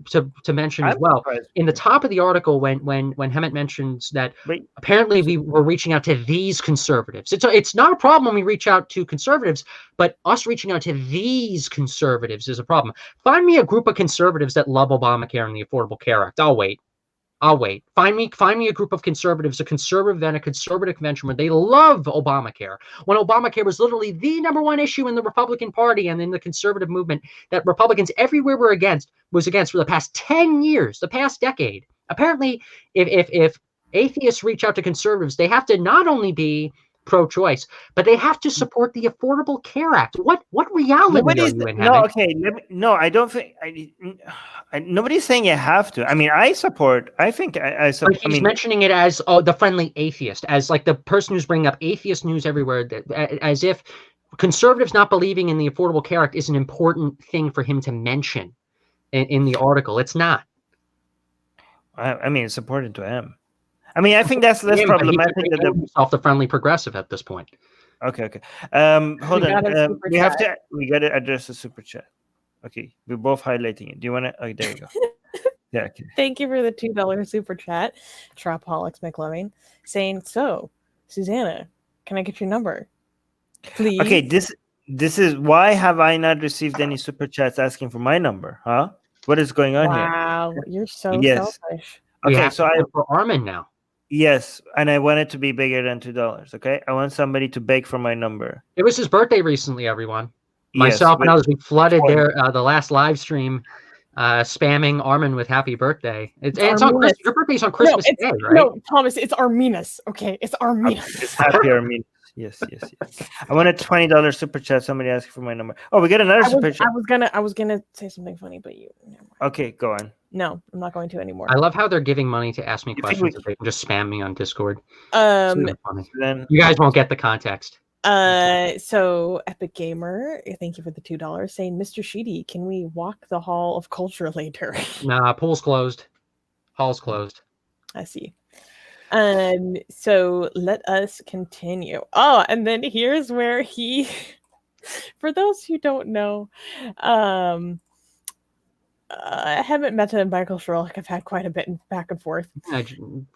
to mention as well. In the top of the article, when Hemant mentions that apparently we were reaching out to these conservatives, it's not a problem when we reach out to conservatives, but us reaching out to these conservatives is a problem. Find me a group of conservatives that love Obamacare and the Affordable Care Act. I'll wait. Find me a group of conservatives, a conservative event, a conservative convention where they love Obamacare. When Obamacare was literally the number one issue in the Republican Party and in the conservative movement that Republicans everywhere was against for the past 10 years, the past decade. Apparently, if atheists reach out to conservatives, they have to not only be pro-choice, but they have to support the Affordable Care Act. What reality are you in, no, Hammond? okay, no, I don't think nobody's saying you have to. I mean, I support. I think I But he's mentioning it as the friendly atheist, as like the person who's bringing up atheist news everywhere, as if conservatives not believing in the Affordable Care Act is an important thing for him to mention in the article. It's not. I mean, it's important to him. I mean, I think that's less problematic than himself the friendly progressive at this point. Okay. Hold on. We got to address the super chat. Okay, we're both highlighting it. Do you want to? Oh, there you go. Yeah. Okay. Thank you for the $2 super chat, Tropaholics McLovin, saying, "So, Susanna, can I get your number, please?" Okay, this is why have I not received any super chats asking for my number? Huh? What is going on here? Wow, you're so selfish. Okay, so I for Armin now. Yes, and I want it to be bigger than $2. Okay, I want somebody to beg for my number. It was his birthday recently, everyone. Myself and others, we flooded the last live stream, spamming Armin with happy birthday. It's on Christmas. Your birthday's on Christmas Day, right? No, Thomas, it's Arminus. Okay, it's Arminus. It's happy Arminus. Yes. I want a $20 super chat. Somebody asking for my number. Oh, we got another super chat. I was gonna say something funny, but you. Okay, go on. No, I'm not going to anymore. I love how they're giving money to ask me questions. They can just spam me on Discord. Then you guys won't get the context. So Epic Gamer, thank you for the $2, saying, "Mr. Sheedy, can we walk the Hall of Culture later?" Nah, pool's closed. Hall's closed. I see. So let us continue. Oh, and then here's where he, for those who don't know, I haven't met Michael Sherlock. I've had quite a bit back and forth.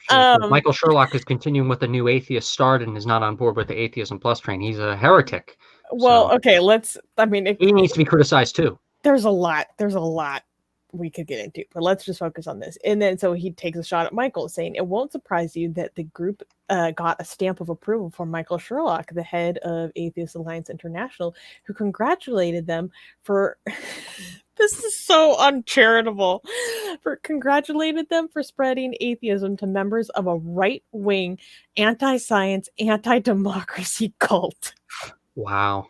Michael Sherlock is continuing with the new atheist start and is not on board with the Atheism Plus train. He's a heretic. Well, okay, he needs to be criticized too. There's a lot we could get into, but let's just focus on this. And then so he takes a shot at Michael, saying, "It won't surprise you that the group got a stamp of approval from Michael Sherlock, the head of Atheist Alliance International, who congratulated them for..." This is so uncharitable. Congratulated them for spreading atheism to members of a right-wing, anti-science, anti-democracy cult. Wow.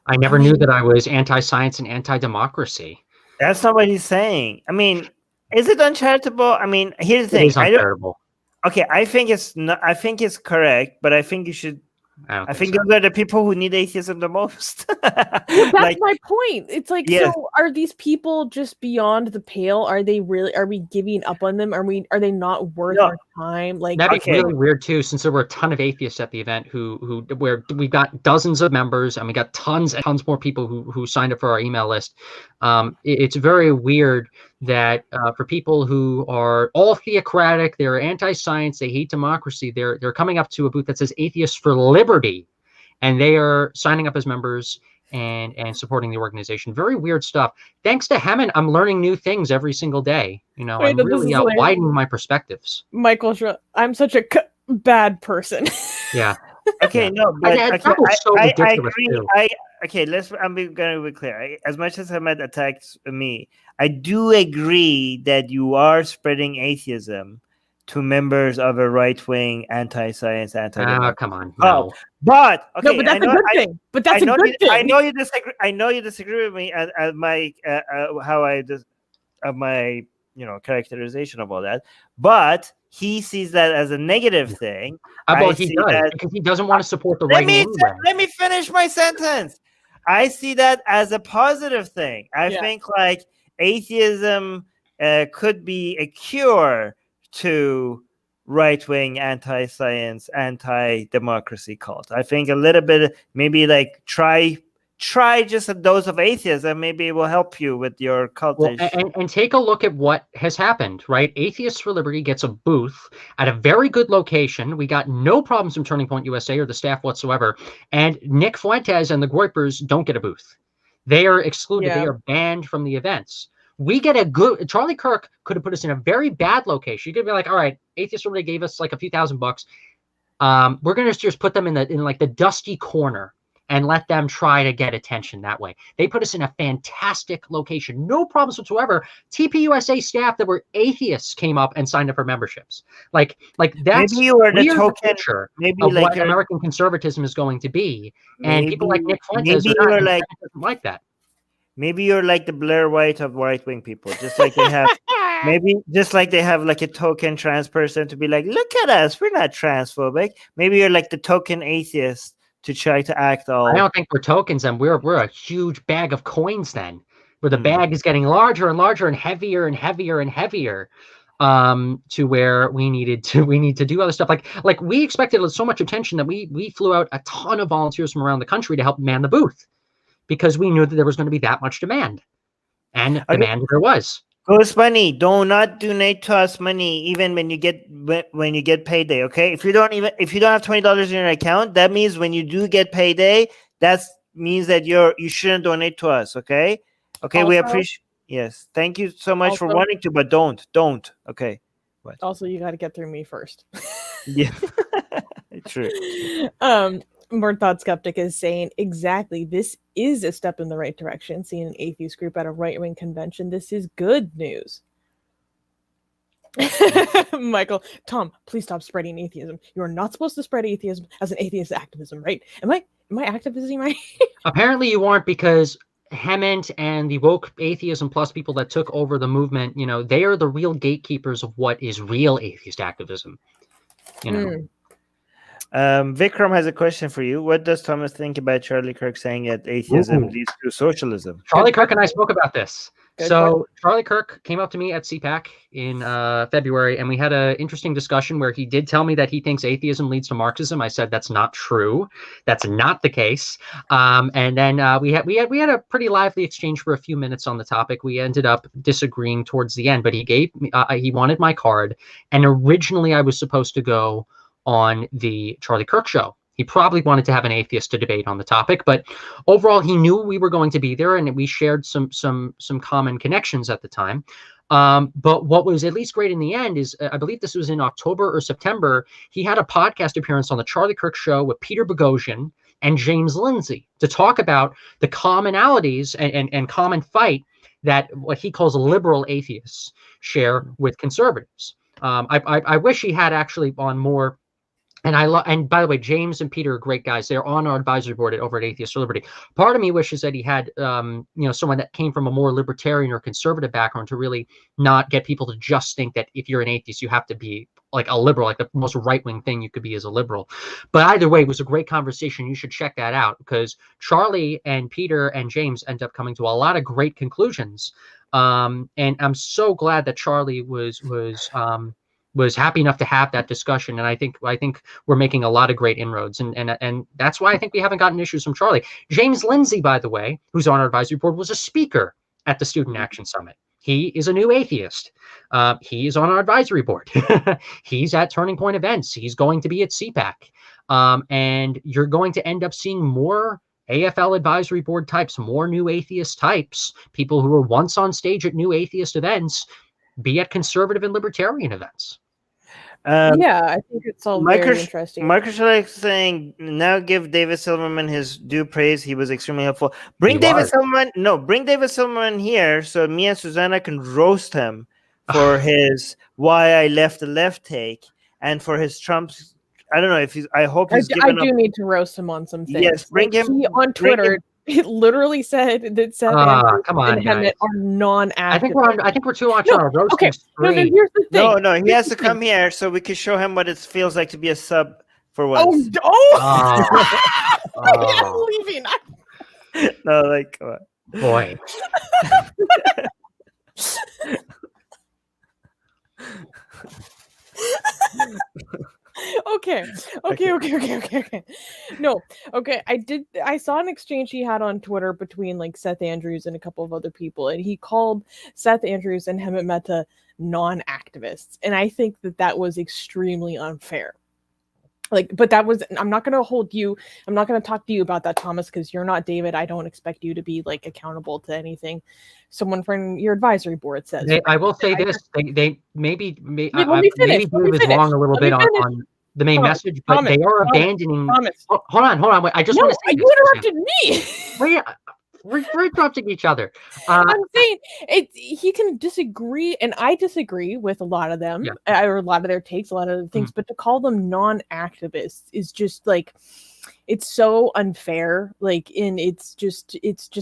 I never knew that I was anti-science and anti-democracy. That's not what he's saying. I mean, is it uncharitable? I mean, here's the thing. It is uncharitable. Okay, I think it's not. I think it's correct, but I think you should. I think those are the people who need atheism the most. That's my point. It's like, so are these people just beyond the pale? Are they really? Are we giving up on them? Are they not worth our time? Like, that'd be really weird too, since there were a ton of atheists at the event where we got dozens of members and we got tons and tons more people who signed up for our email list. It's very weird that for people who are all theocratic, they're anti-science, they hate democracy, they're coming up to a booth that says Atheists for Liberty, and they are signing up as members and supporting the organization. Very weird stuff. Thanks to Hammond, I'm learning new things every single day. You know, I'm really widening my perspectives. Michael, I'm such a bad person. Yeah. Okay, no, but I agree. I'm going to be clear. As much as Ahmed attacks me, I do agree that you are spreading atheism to members of a right-wing, anti-science, anti-democracy. Come on. No. But okay, no, but that's a good thing. But that's a good thing. I know you disagree. I know you disagree with me at my my characterization of all that. But he sees that as a negative thing. He does, because he doesn't want to support the right. Let me finish my sentence. I see that as a positive thing. I think like atheism could be a cure to right-wing, anti-science, anti-democracy cult. I think a little bit, maybe like try just a dose of atheism. Maybe it will help you with your cultation. And take a look at what has happened, right? Atheists for Liberty gets a booth at a very good location. We got no problems from Turning Point USA or the staff whatsoever. And Nick Fuentes and the Groypers don't get a booth. They are excluded. Yeah. They are banned from the events. We get a good... Charlie Kirk could have put us in a very bad location. You could be like, all right, Atheists for Liberty gave us like a few $1,000. We're going to just put them in like the dusty corner and let them try to get attention that way. They put us in a fantastic location, no problems whatsoever. TPUSA staff that were atheists came up and signed up for memberships. Like that's Maybe you are the token. The future maybe of like what American conservatism is going to be. And people like Nick Fuentes maybe are not like that. Maybe you're like the Blair White of right-wing people, just like they have. Maybe just like they have like a token trans person to be like, look at us, we're not transphobic. Maybe you're like the token atheist to try to act all. I don't think we're tokens, and we're a huge bag of coins then, where the bag is getting larger and larger and heavier and heavier and heavier, to where we need to do other stuff. Like we expected so much attention that we flew out a ton of volunteers from around the country to help man the booth, because we knew that there was going to be that much demand, and demand there was. Ghost Bunny, do not donate to us money even when you get payday. Okay, if you don't have $20 in your account, that means when you do get payday, that means that you shouldn't donate to us. Okay, also, we appreciate. Yes, thank you so much for wanting to, but don't. Okay. What? Also, you got to get through me first. Yeah, true. More Thought Skeptic is saying, exactly, this is a step in the right direction. Seeing an atheist group at a right-wing convention, this is good news. Michael, Tom, please stop spreading atheism. You are not supposed to spread atheism as an atheist activism, right? Am I activism right? Apparently you aren't, because Hement and the woke atheism plus people that took over the movement, they are the real gatekeepers of what is real atheist activism. Vikram has a question for you. What does Thomas think about Charlie Kirk saying that atheism leads to socialism? Charlie Kirk and I spoke about this. Charlie Kirk came up to me at CPAC in February, and we had an interesting discussion where he did tell me that he thinks atheism leads to Marxism. I said that's not true. That's not the case. And then we had a pretty lively exchange for a few minutes on the topic. We ended up disagreeing towards the end, but he wanted my card, and originally I was supposed to go on the Charlie Kirk show. He probably wanted to have an atheist to debate on the topic, but overall he knew we were going to be there, and we shared some common connections at the time. But what was at least great in the end is, I believe this was in October or September, he had a podcast appearance on the Charlie Kirk show with Peter Boghossian and James Lindsay to talk about the commonalities and common fight that what he calls liberal atheists share with conservatives. I wish he had actually on more. And by the way, James and Peter are great guys. They're on our advisory board over at Atheists for Liberty. Part of me wishes that he had, someone that came from a more libertarian or conservative background to really not get people to just think that if you're an atheist, you have to be like a liberal, like the most right-wing thing you could be is a liberal. But either way, it was a great conversation. You should check that out, because Charlie and Peter and James end up coming to a lot of great conclusions. And I'm so glad that Charlie was happy enough to have that discussion, and I think we're making a lot of great inroads, and that's why I think we haven't gotten issues from Charlie. James Lindsay, by the way, who's on our advisory board, was a speaker at the Student Action Summit. He is a new atheist. He is on our advisory board. He's at Turning Point events. He's going to be at CPAC, and you're going to end up seeing more AFL advisory board types, more new atheist types, people who were once on stage at new atheist events, be at conservative and libertarian events. I think it's all very interesting. Microsoft saying, now give David Silverman his due praise. He was extremely helpful. Bring David Silverman here so me and Susanna can roast him for his why I left the left take, and for his Trump's. I don't know if he's. I hope he's. I do need to roast him on some things. Yes, bring him on Twitter. It literally said that Seth Andrews and Hement are non-active. I think we're too much on our roasting spree. No, here's the thing. No, he has to come here so we can show him what it feels like to be a sub for once. I'm leaving. No, like, come on. Boy. Okay. No, okay. I saw an exchange he had on Twitter between like Seth Andrews and a couple of other people, and he called Seth Andrews and Hement Mehta non-activists, and I think that was extremely unfair. But that was, I'm not going to talk to you about that, Thomas, because you're not David. I don't expect you to be like accountable to anything someone from your advisory board says. I will say this: they maybe David was wrong a little bit on the main message, but they are abandoning. Hold on. Wait, I just want to say you interrupted me. Wait, we're interrupting each other. I'm saying he can disagree, and I disagree with a lot of them, or a lot of their takes, a lot of things. But to call them non-activists is just like, it's so unfair. Like, and it's just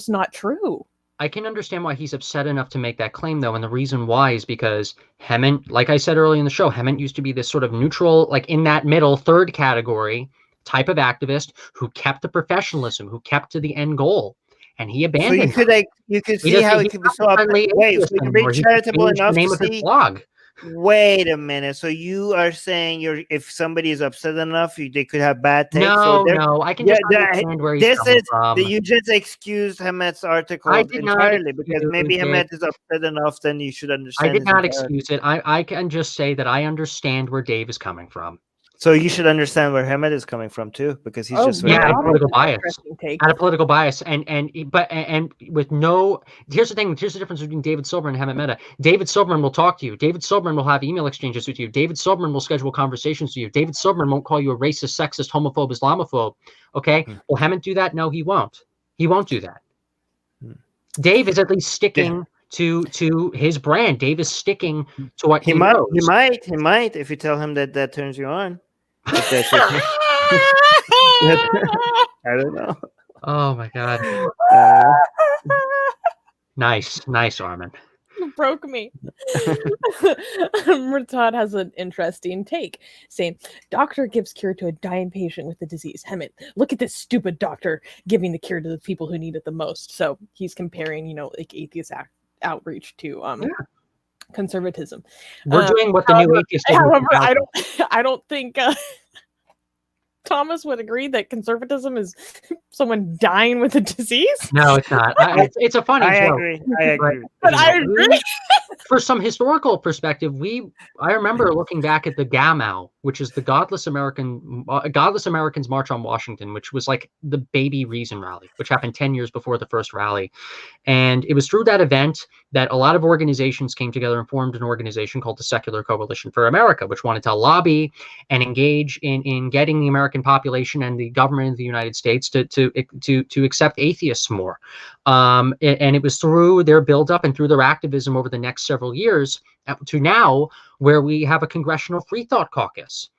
not true. I can understand why he's upset enough to make that claim, though, and the reason why is because Hemant, like I said earlier in the show, Hemant used to be this sort of neutral, like in that middle third category type of activist who kept the professionalism, who kept to the end goal, and he abandoned. So you could see how it could be so wait, so you can be charitable enough to see. Blog. Wait a minute. So you are saying if somebody is upset enough, they could have bad takes? No, I can just understand where he's coming from. You just excused Hemant's article entirely because maybe Hemant is upset enough, then you should understand. I did not excuse it. I can just say that I understand where Dave is coming from. So you should understand where Mehta is coming from too, because he's just out of political bias. Out of political bias, and with no. Here's the thing. Here's the difference between David Silverman and Mehta. David Silverman will talk to you. David Silverman will have email exchanges with you. David Silverman will schedule conversations with you. David Silverman won't call you a racist, sexist, homophobe, Islamophobe. Okay. Will Hemant do that? No, he won't. He won't do that. Dave is at least sticking to his brand. Dave is sticking to what he knows. He might if you tell him that turns you on. I don't know. Oh my God. Nice, Armin. You broke me. Murtad has an interesting take, saying, doctor gives cure to a dying patient with the disease. Hemant, look at this stupid doctor giving the cure to the people who need it the most. So he's comparing, like atheist outreach to conservatism. We're doing what the new atheist. However, I don't think Thomas would agree that conservatism is someone dying with a disease. No, it's not. It's a funny joke. I agree. But I agree. For some historical perspective, I remember looking back at the Gamow, which is the Godless Americans March on Washington, which was like the Baby Reason rally, which happened 10 years before the first rally. And it was through that event that a lot of organizations came together and formed an organization called the Secular Coalition for America, which wanted to lobby and engage in getting the American population and the government of the United States to accept atheists more. And it was through their buildup and through their activism over the next several years to now where we have a Congressional Free Thought Caucus.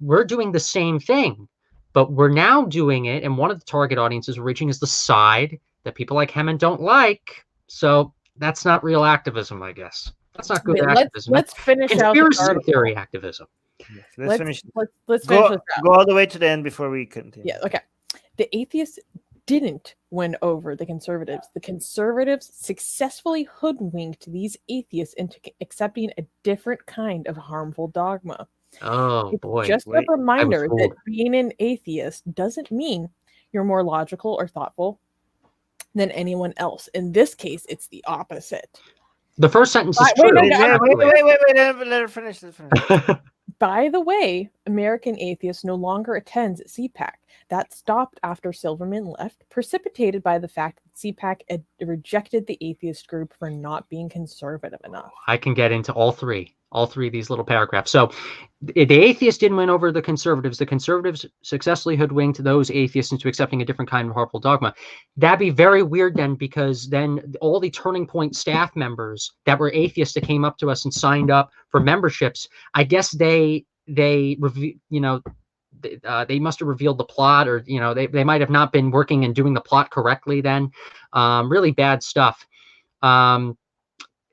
We're doing the same thing, but we're now doing it, and one of the target audiences we're reaching is the side that people like Hemant don't like. So that's not real activism, I guess. That's not good activism. Let's finish out conspiracy theory activism. Yes, let's finish. Let's finish go all the way to the end before we continue. Yeah, okay. The atheists didn't win over the conservatives. The conservatives successfully hoodwinked these atheists into accepting a different kind of harmful dogma. Oh, boy. Just a reminder that being an atheist doesn't mean you're more logical or thoughtful than anyone else. In this case, it's the opposite. The first sentence is true. Wait, let her finish. By the way, American Atheists no longer attends CPAC. That stopped after Silverman left, precipitated by the fact that CPAC had rejected the atheist group for not being conservative enough. I can get into all three of these little paragraphs. So the atheists didn't win over the conservatives. The conservatives successfully hoodwinked those atheists into accepting a different kind of harmful dogma. That'd be very weird then, because then all the Turning Point staff members that were atheists that came up to us and signed up for memberships, I guess they must have revealed the plot, or they might have not been working and doing the plot correctly then. Really bad stuff.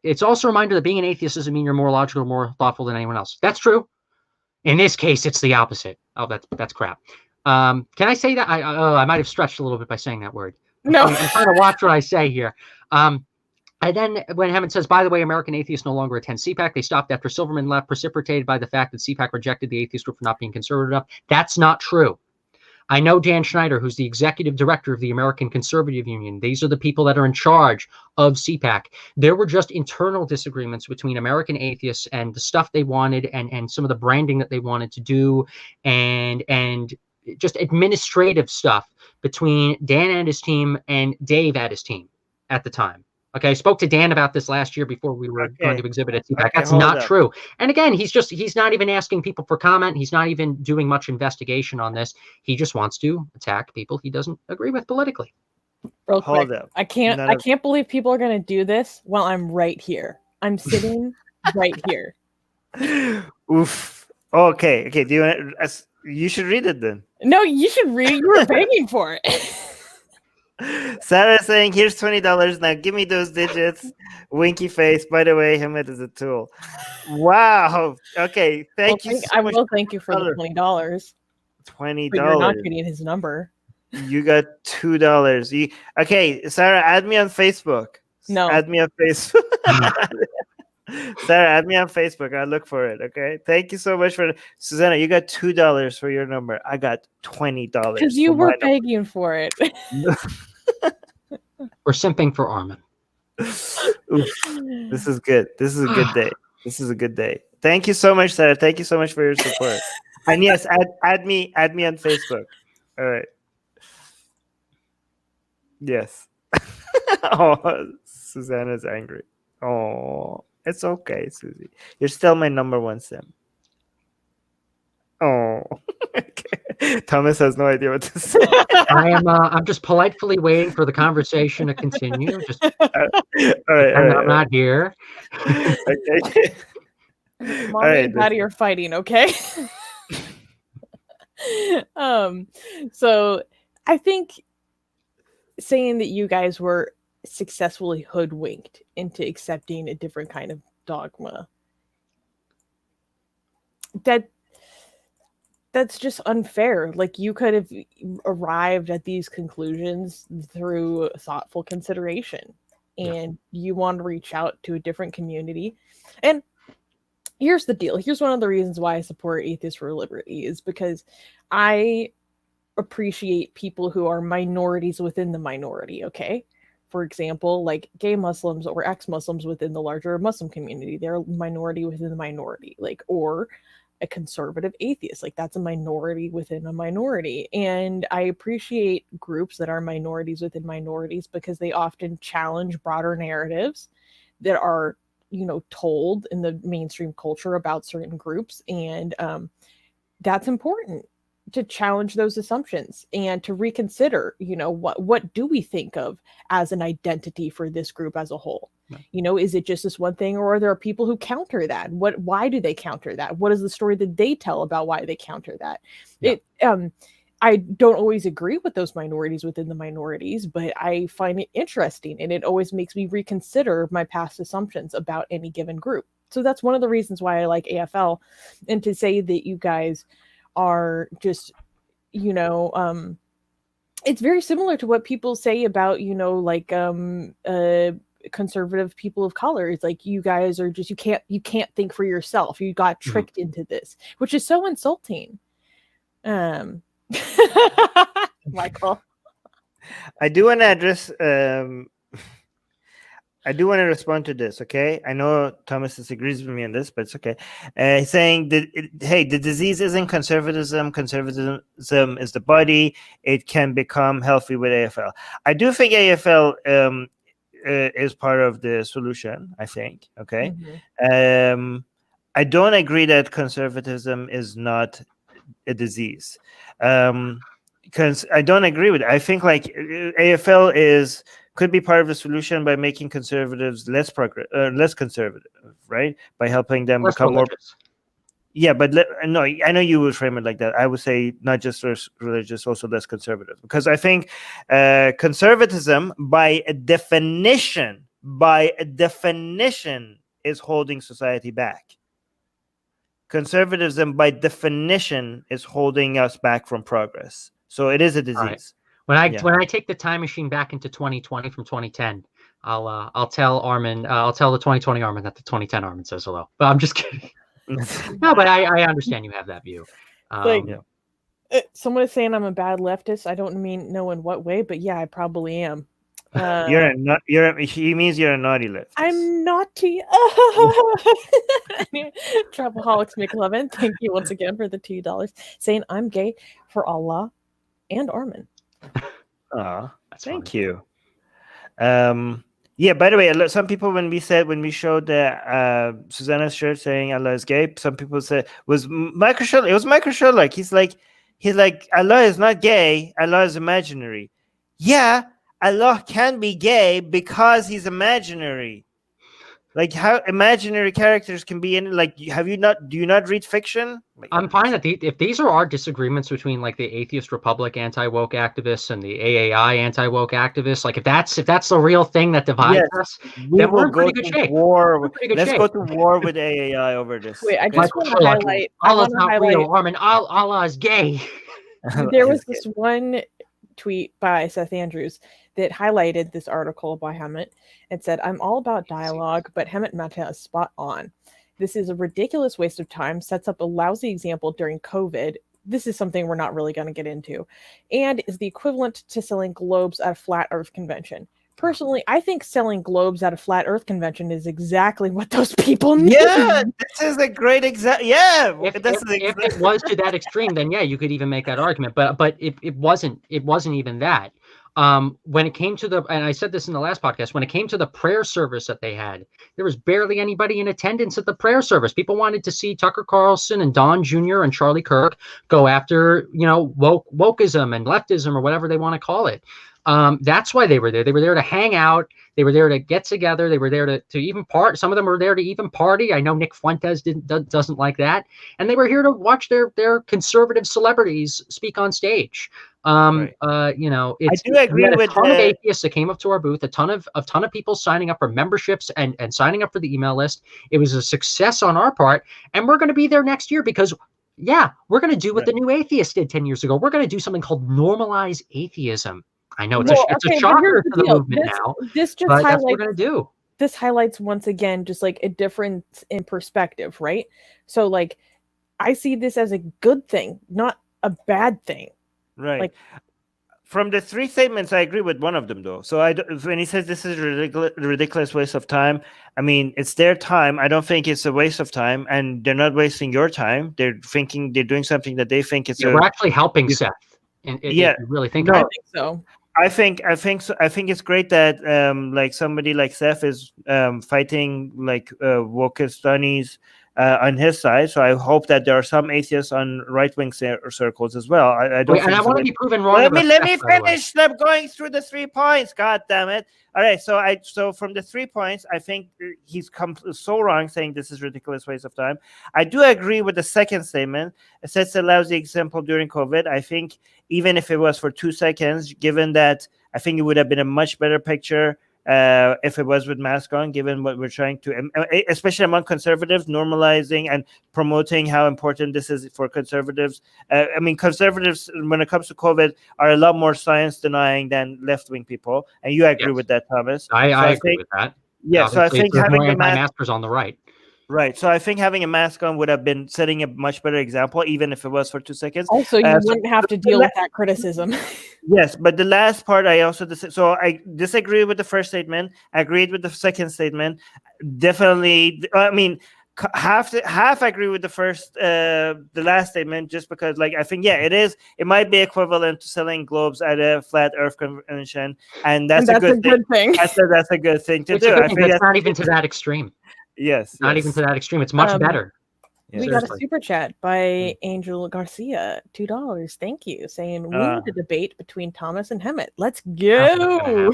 It's also a reminder that being an atheist doesn't mean you're more logical or more thoughtful than anyone else. That's true. In this case, it's the opposite. Oh, that's crap. Can I say that? I might have stretched a little bit by saying that word. No. I'm trying to watch what I say here. And then when Hemant says, by the way, American atheists no longer attend CPAC, they stopped after Silverman left, precipitated by the fact that CPAC rejected the atheist group for not being conservative enough. That's not true. I know Dan Schneider, who's the executive director of the American Conservative Union. These are the people that are in charge of CPAC. There were just internal disagreements between American atheists and the stuff they wanted and some of the branding that they wanted to do and just administrative stuff between Dan and his team and Dave at his team at the time. Okay, I spoke to Dan about this last year before we were going to exhibit at CPAC. Okay, That's not true. And again, he's not even asking people for comment. He's not even doing much investigation on this. He just wants to attack people he doesn't agree with politically. Real quick, I can't believe people are going to do this while I'm right here. I'm sitting right here. Oof. Okay. Do you want to, you should read it then. No, you should read it. You were begging for it. Sarah saying, here's $20. Now give me those digits. Winky face. By the way, Hamid is a tool. Wow. Okay. Thank you so much. I will thank you for the $20. $20. But you're not getting his number. You got $2. Okay, Sarah, add me on Facebook. No. Add me on Facebook. Sarah, add me on Facebook. I'll look for it. Okay. Thank you so much for Susanna. You got $2 for your number. I got $20. Because you were begging for it. We're simping for Armin. This is good. This is a good day. This is a good day. Thank you so much, Sarah. Thank you so much for your support. And yes, add me on Facebook. All right. Yes. Oh, Susanna's angry. Oh, it's okay, Susie. You're still my number one sim. Oh, okay. Thomas has no idea what to say. I'm just politely waiting for the conversation to continue. Just all right, I'm not here. Okay. Mommy and Daddy are fighting, okay? So I think saying that you guys were successfully hoodwinked into accepting a different kind of dogma, that's just unfair. Like, you could have arrived at these conclusions through thoughtful consideration, and you want to reach out to a different community. And here's the deal. Here's one of the reasons why I support Atheists for Liberty, is because I appreciate people who are minorities within the minority, okay? For example, like gay Muslims or ex-Muslims within the larger Muslim community. They're a minority within the minority. Like, or a conservative atheist, like that's a minority within a minority. And I appreciate groups that are minorities within minorities because they often challenge broader narratives that are, told in the mainstream culture about certain groups. And that's important, to challenge those assumptions and to reconsider, what do we think of as an identity for this group as a whole? Yeah. Is it just this one thing, or are there people who counter that? Why do they counter that? What is the story that they tell about why they counter that? Yeah. I don't always agree with those minorities within the minorities, but I find it interesting, and it always makes me reconsider my past assumptions about any given group. So that's one of the reasons why I like AFL. And to say that you guys are just, it's very similar to what people say about, conservative people of color. It's like, you guys are just, you can't think for yourself. You got tricked into this, which is so insulting. Michael, I do want to address, I do want to respond to this, okay? I know Thomas disagrees with me on this, but it's okay. He's saying that, the disease isn't conservatism. Conservatism is the body. It can become healthy with AFL. I do think AFL is part of the solution, I think, okay? Mm-hmm. I don't agree that conservatism is not a disease. Because I don't agree with it. I think like AFL could be part of the solution by making conservatives less conservative, right? By helping them become more. Yeah, but no, I know you would frame it like that. I would say not just religious, also less conservative, because I think conservatism, by a definition, is holding society back. Conservatism, by definition, is holding us back from progress. So it is a disease. Right. When I take the time machine back into 2020 from 2010, I'll tell Armin, I'll tell the 2020 Armin that the 2010 Armin says hello. But I'm just kidding. No, but I understand you have that view. Someone is saying I'm a bad leftist. I don't mean know in what way, but yeah, I probably am. He means you're a naughty leftist. I'm naughty. Travelholics McLovin, thank you once again for the $2. Saying I'm gay for Allah and Armin. Thank you. Yeah, by the way, some people, when we showed the Susanna's shirt saying Allah is gay, some people said was Michael Sherlock. It was Michael Sherlock. He's like Allah is not gay. Allah is imaginary. Yeah, Allah can be gay because he's imaginary. Like, how imaginary characters can be in, like, do you not read fiction? Like, I'm fine that if these are our disagreements between like the Atheist Republic anti-woke activists and the AAI anti-woke activists, like if that's the real thing that divides yes, us, we then we're will in go pretty good to shape. war. Pretty good Let's shape. go to war with AAI over this. Wait, I okay? just want to highlight. Allah's not real, Armin. Allah is gay. There was this one tweet by Seth Andrews that highlighted this article by Hemet and said, "I'm all about dialogue, but Hemet Mehta is spot on. This is a ridiculous waste of time, sets up a lousy example during COVID. This is something we're not really going to get into, and is the equivalent to selling globes at a flat earth convention. Personally, I think selling globes at a flat earth convention is exactly what those people need." Yeah, this is a great example. Yeah, if it was to that extreme, then yeah, you could even make that argument. But it wasn't even that. When it came to and I said this in the last podcast, when it came to the prayer service that they had, there was barely anybody in attendance at the prayer service. People wanted to see Tucker Carlson and Don Jr. and Charlie Kirk go after, wokeism and leftism or whatever they want to call it. That's why they were there. They were there to hang out. They were there to get together. They were there to even part. Some of them were there to even party. I know Nick Fuentes doesn't like that. And they were here to watch their conservative celebrities speak on stage. Right. I do agree with a ton of atheists that came up to our booth, a ton of people signing up for memberships and signing up for the email list. It was a success on our part, and we're going to be there next year because we're going to do what the New Atheists did 10 years ago. We're going to do something called normalize atheism. I know it's a shocker to the movement now. This just but highlights that's what we're going to do. This highlights once again just like a difference in perspective, right? So like I see this as a good thing, not a bad thing. Right. Like, from the three statements, I agree with one of them, though. So when he says this is a ridiculous waste of time, I mean, it's their time. I don't think it's a waste of time, and they're not wasting your time. They're doing something that they think is. We're actually helping Seth. And if you really think I think so. I think so. I think it's great that like somebody like Seth is fighting like Wokistanis on his side. So I hope that there are some atheists on right-wing circles as well. I don't. And I want to be proven wrong. Let me finish going through the 3 points. God damn it! All right. So from the 3 points, I think he's come so wrong saying this is ridiculous waste of time. I do agree with the second statement. It sets a lousy example during COVID. I think even if it was for 2 seconds, given that, I think it would have been a much better picture if it was with mask on, given what we're trying to, especially among conservatives, normalizing and promoting how important this is for conservatives. I mean, conservatives, when it comes to COVID, are a lot more science denying than left-wing people. And you agree with that, Thomas. I agree with that. Yeah, so I think having more anti-maskers on the right. Right. So I think having a mask on would have been setting a much better example, even if it was for 2 seconds. Also, you wouldn't have to deal with that criticism. Yes, but the last part, I disagree with the first statement. I agreed with the second statement. Definitely, I mean, half agree with the last statement, just because, like, I think it might be equivalent to selling globes at a flat Earth convention, and that's a good thing. That's a good thing to do. I think that's not even to that extreme. Yes, not even to that extreme. It's much better. We got a super chat by Angel Garcia, $2. Thank you, saying we need a debate between Thomas and Hemet. Let's go.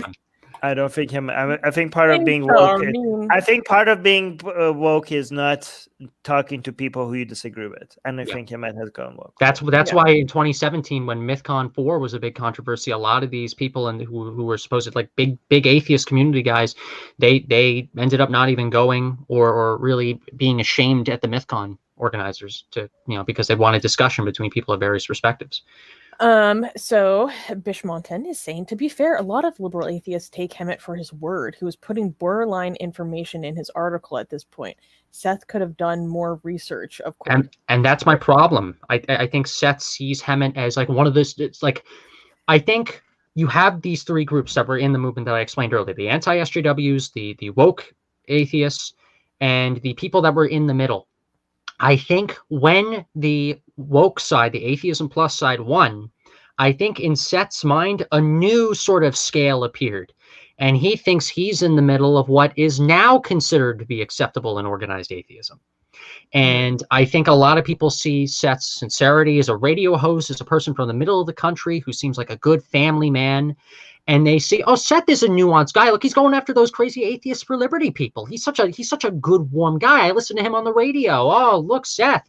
I don't think I think part of being woke. I think part of being woke is not talking to people who you disagree with, and I think Hemet has gone woke. That's why in 2017, when MythCon 4 was a big controversy, a lot of these people who were supposed like big atheist community guys, they ended up not even going or really being ashamed at the MythCon organizers because they wanted discussion between people of various perspectives. So Bishmonten is saying, to be fair, a lot of liberal atheists take Hemet for his word, who was putting borderline information in his article at this point. Seth could have done more research, of course. And that's my problem. I think Seth sees Hemet as like one of those. It's like, I think you have these 3 groups that were in the movement that I explained earlier: the anti-SJWs, the woke atheists, and the people that were in the middle. I think when the woke side, the atheism plus side, won, I think in Seth's mind, a new sort of scale appeared. and he thinks he's in the middle of what is now considered to be acceptable in organized atheism. And I think a lot of people see Seth's sincerity as a radio host, as a person from the middle of the country who seems like a good family man. And they say, oh, Seth is a nuanced guy. Look, he's going after those crazy Atheists for Liberty people. He's such a good, warm guy. I listen to him on the radio. Oh, look, Seth.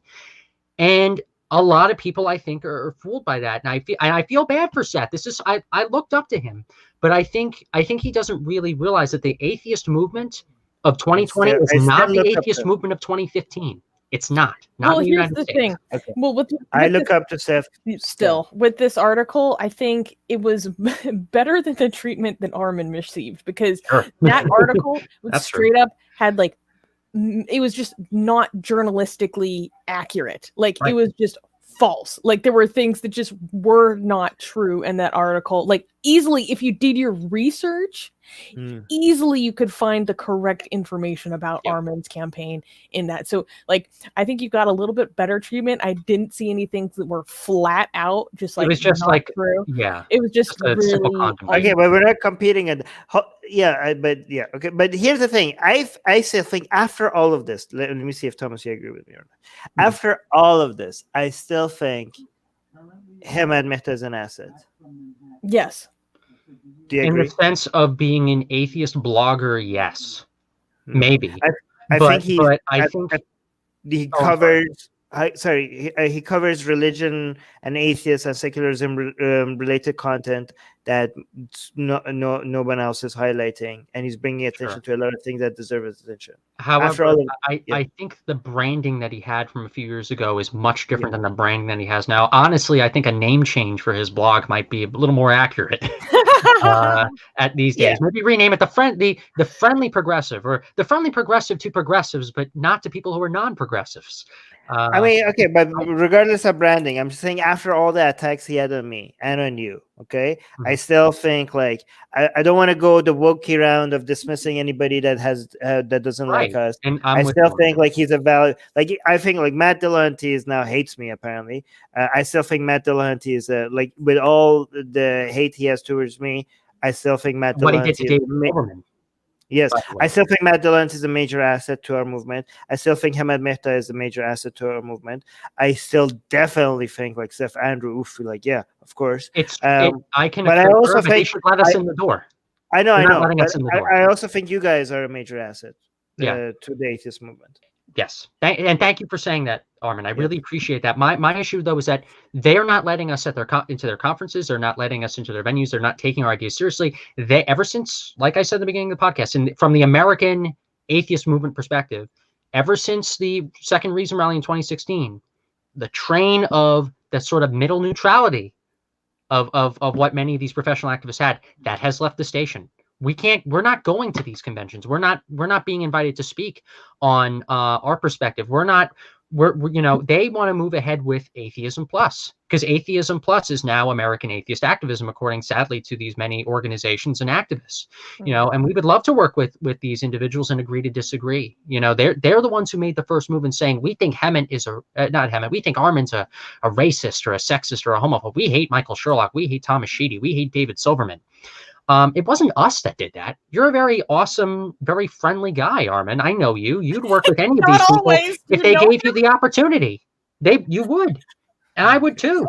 And a lot of people, I think, are fooled by that. And I feel bad for Seth. I looked up to him, but I think he doesn't really realize that the atheist movement of 2020 is not the atheist movement of 2015. It's not well, in the here's United the States. thing. Okay. Well, I look up to Seth still with this article. I think it was better than the treatment that Armin received, because that article was straight up had like, it was just not journalistically accurate. Like it was just false. Like there were things that just were not true in that article. Like easily, if you did your research, easily you could find the correct information about Armin's campaign in that. So like, I think you got a little bit better treatment. I didn't see anything that were flat out, just like, it was just like, true. Yeah, it was just really, okay, but we're not competing at, okay. But here's the thing. I still think after all of this, let me see if Thomas, you agree with me or not. After all of this, I still think him and Mehta is an asset. Yes. Do you in agree? the sense of being an atheist blogger, yes, maybe. I think he covers. He covers religion and atheist and secularism related content that no one else is highlighting, and he's bringing attention to a lot of things that deserve attention. However, I think the branding that he had from a few years ago is much different than the branding that he has now. Honestly, I think a name change for his blog might be a little more accurate at these days. Maybe rename it the friendly progressive, or the friendly progressive to progressives, but not to people who are non-progressives. I mean, okay, but regardless of branding, I'm just saying after all the attacks he had on me and on you, okay, I still think like I don't want to go the wokey round of dismissing anybody that has that doesn't like us. And I still think like he's a valid, like I think like Matt Dillahunty is now hates me apparently. I still think Matt Dillahunty is like, with all the hate he has towards me, I still think Matt Dillahunty. What he did to David Silverman. Yes, I still think Matt Dillahunty is a major asset to our movement. I still think Hamad Mehta is a major asset to our movement. I still definitely think like Seth Andrews, like, yeah, of course. I can, but I also think they should let us in the door. I know. I also think you guys are a major asset to the atheist movement. Yes, and thank you for saying that, Armin. I really appreciate that. My issue though is that they're not letting us at into their conferences. They're not letting us into their venues. They're not taking our ideas seriously. They, ever since, like I said at the beginning of the podcast, and from the American atheist movement perspective, ever since the Second Reason Rally in 2016, the train of that sort of middle neutrality of what many of these professional activists had, that has left the station. We're not going to these conventions. We're not being invited to speak on our perspective. They want to move ahead with Atheism Plus, because Atheism Plus is now American atheist activism, according, sadly, to these many organizations and activists. And we would love to work with these individuals and agree to disagree. They're the ones who made the first move in saying, we think we think Armin's a racist or a sexist or a homophobe. We hate Michael Sherlock. We hate Thomas Sheedy. We hate David Silverman. It wasn't us that did that. You're a very awesome, very friendly guy, Armin. I know you. You'd work with any of these people if they gave you the opportunity. You would, and I would too.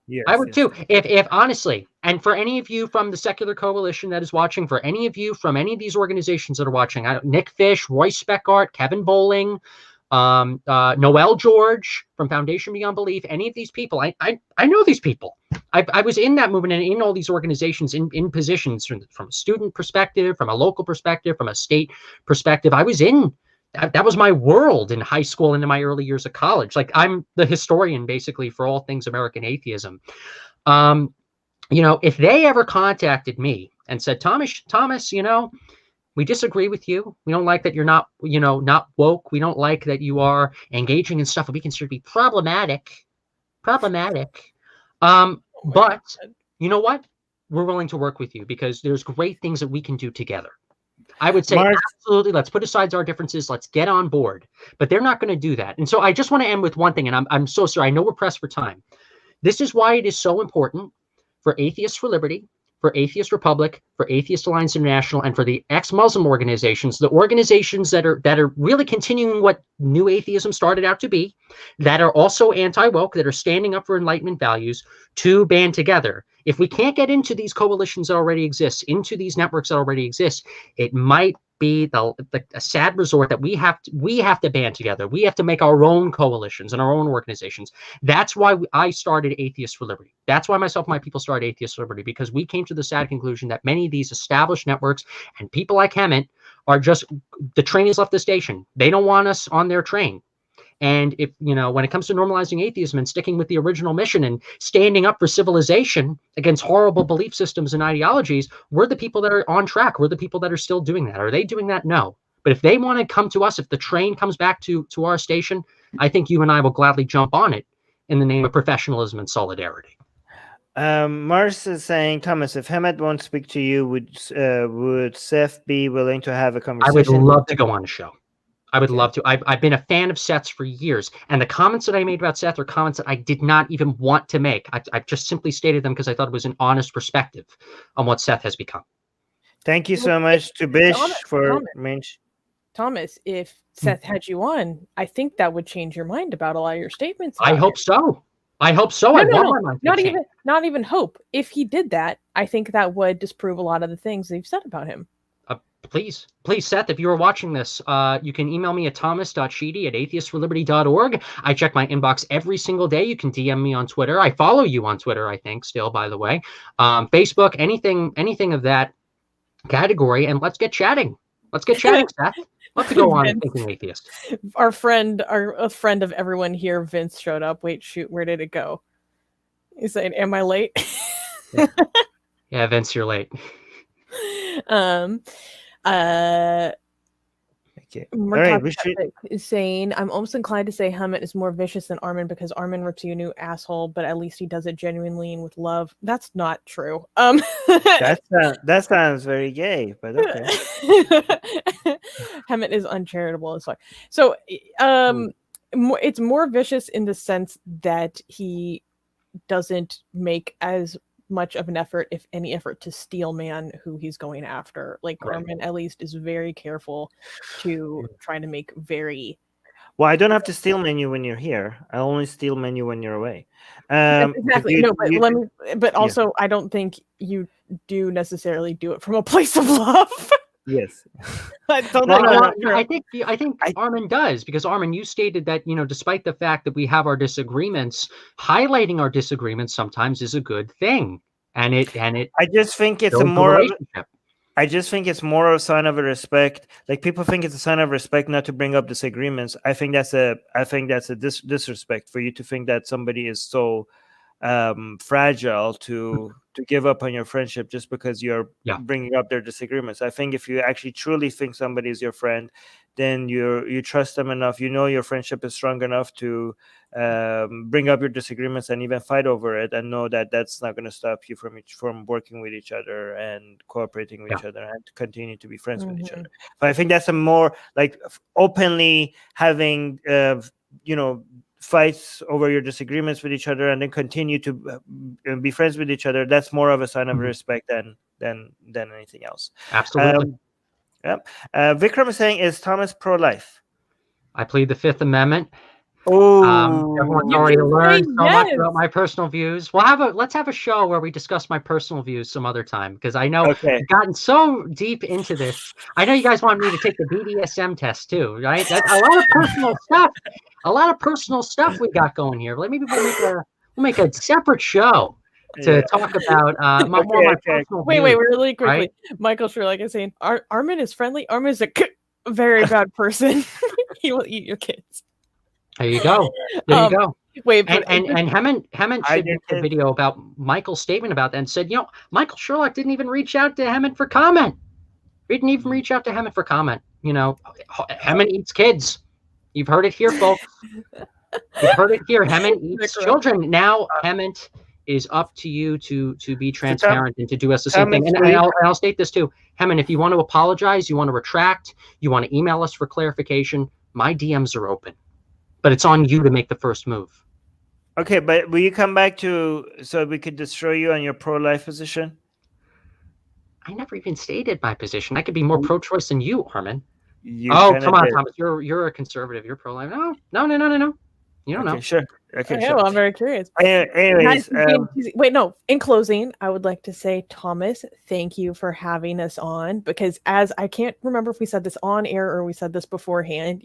Yes, I would too. If honestly, and for any of you from the Secular Coalition that is watching, for any of you from any of these organizations that are watching, Nick Fish, Roy Speckart, Kevin Bowling, Noel George from Foundation Beyond Belief, any of these people, I know these people. I was in that movement and in all these organizations in positions from a student perspective, from a local perspective, from a state perspective. I was in that was my world in high school and in my early years of college. Like, I'm the historian basically for all things American atheism. If they ever contacted me and said, Thomas, we disagree with you. We don't like that you're not woke. We don't like that you are engaging in stuff that we consider to be problematic. But you know what? We're willing to work with you because there's great things that we can do together. I would say absolutely. Let's put aside our differences. Let's get on board. But they're not going to do that. And so I just want to end with one thing. And I'm so sorry. I know we're pressed for time. This is why it is so important for Atheists for Liberty for Atheist Republic, for Atheist Alliance International, and for the ex-Muslim organizations, the organizations that are really continuing what New Atheism started out to be, that are also anti-woke, that are standing up for Enlightenment values, to band together. If we can't get into these coalitions that already exist, into these networks that already exist, it might be a sad resort that we have to band together. We have to make our own coalitions and our own organizations. That's why I started Atheists for Liberty. That's why myself and my people started Atheists for Liberty, because we came to the sad conclusion that many of these established networks and people like Hammett are just, the train has left the station. They don't want us on their train. And if, when it comes to normalizing atheism and sticking with the original mission and standing up for civilization against horrible belief systems and ideologies, we're the people that are on track. We're the people that are still doing that. Are they doing that? No. But if they want to come to us, if the train comes back to our station, I think you and I will gladly jump on it in the name of professionalism and solidarity. Mars is saying, Thomas, if Hammett won't speak to you, would Seth be willing to have a conversation? I would love to go on a show. I would love to. I've been a fan of Seth's for years, and the comments that I made about Seth are comments that I did not even want to make. I've just simply stated them because I thought it was an honest perspective on what Seth has become. Thank you so much to Bish for mention. Thomas, if Seth had you on, I think that would change your mind about a lot of your statements. I hope so. I hope so. Not even hope. If he did that, I think that would disprove a lot of the things they've said about him. Please, Seth, if you are watching this, you can email me at thomas.sheedy@atheistforliberty.org. I check my inbox every single day. You can DM me on Twitter. I follow you on Twitter, I think, still, by the way. Facebook, anything of that category, and let's get chatting. Let's get chatting, Seth. Let's go on Thinking Atheist. A friend of everyone here, Vince, showed up. Wait, shoot, where did it go? He's saying, am I late? Yeah, Vince, you're late. Okay. Right, is saying, I'm almost inclined to say Hammett is more vicious than Armin because Armin rips you a new asshole, but at least he does it genuinely and with love. That's not true. That sounds very gay, but okay. Hammett is uncharitable as fuck. So it's more vicious in the sense that he doesn't make as much of an effort, if any effort, to steel man who he's going after. Like Armin at least is very careful to try to make very well. I don't have to steel man you when you're here. I only steel man you when you're away. Exactly. But also I don't think you necessarily do it from a place of love. Yes. I think Armin does, because Armin, you stated that, despite the fact that we have our disagreements, highlighting our disagreements sometimes is a good thing. And I just think it's more of a sign of a respect. Like, people think it's a sign of respect not to bring up disagreements. I think that's a disrespect for you to think that somebody is so fragile to give up on your friendship just because you're bringing up their disagreements. I think if you actually truly think somebody is your friend, then you trust them enough, your friendship is strong enough to bring up your disagreements and even fight over it, and know that that's not going to stop you from working with each other and cooperating with each other and to continue to be friends with each other. But I think that's a more like openly having fights over your disagreements with each other and then continue to be friends with each other. That's more of a sign of respect than anything else. Absolutely. Vikram is saying, is Thomas pro-life? I plead the Fifth Amendment. Everyone's already learned so much about my personal views. Let's have a show where we discuss my personal views some other time, because I know I've gotten so deep into this. I know you guys want me to take the BDSM test too, right? That's a lot of personal stuff. A lot of personal stuff we got going here. Maybe we'll make a separate show to talk about my personal views. Wait, really quickly. Right? Michael Sherlock is saying Armin is friendly. Armin is a very bad person. He will eat your kids. There you go. There you go. Wait, and Hammond should make a video about Michael's statement about that and said, Michael Sherlock didn't even reach out to Hammond for comment. Didn't even reach out to Hammond for comment. Hammond eats kids. You've heard it here, folks. You've heard it here. Hammond eats children. Now Hammond is up to you to be transparent and to do us the same thing. And I'll state this too. Hammond, if you want to apologize, you want to retract, you want to email us for clarification, my DMs are open. But it's on you to make the first move. Okay, but will you come back so we could destroy you on your pro-life position? I never even stated my position. I could be more pro-choice than you, Armin. You Oh, kind come of on, did. Thomas. You're a conservative. You're pro-life. No. You don't Okay, know. sure. Okay, Okay, sure. well, I'm very curious. Anyways, Wait, no. In closing, I would like to say, Thomas, thank you for having us on, because as I can't remember if we said this on air or we said this beforehand,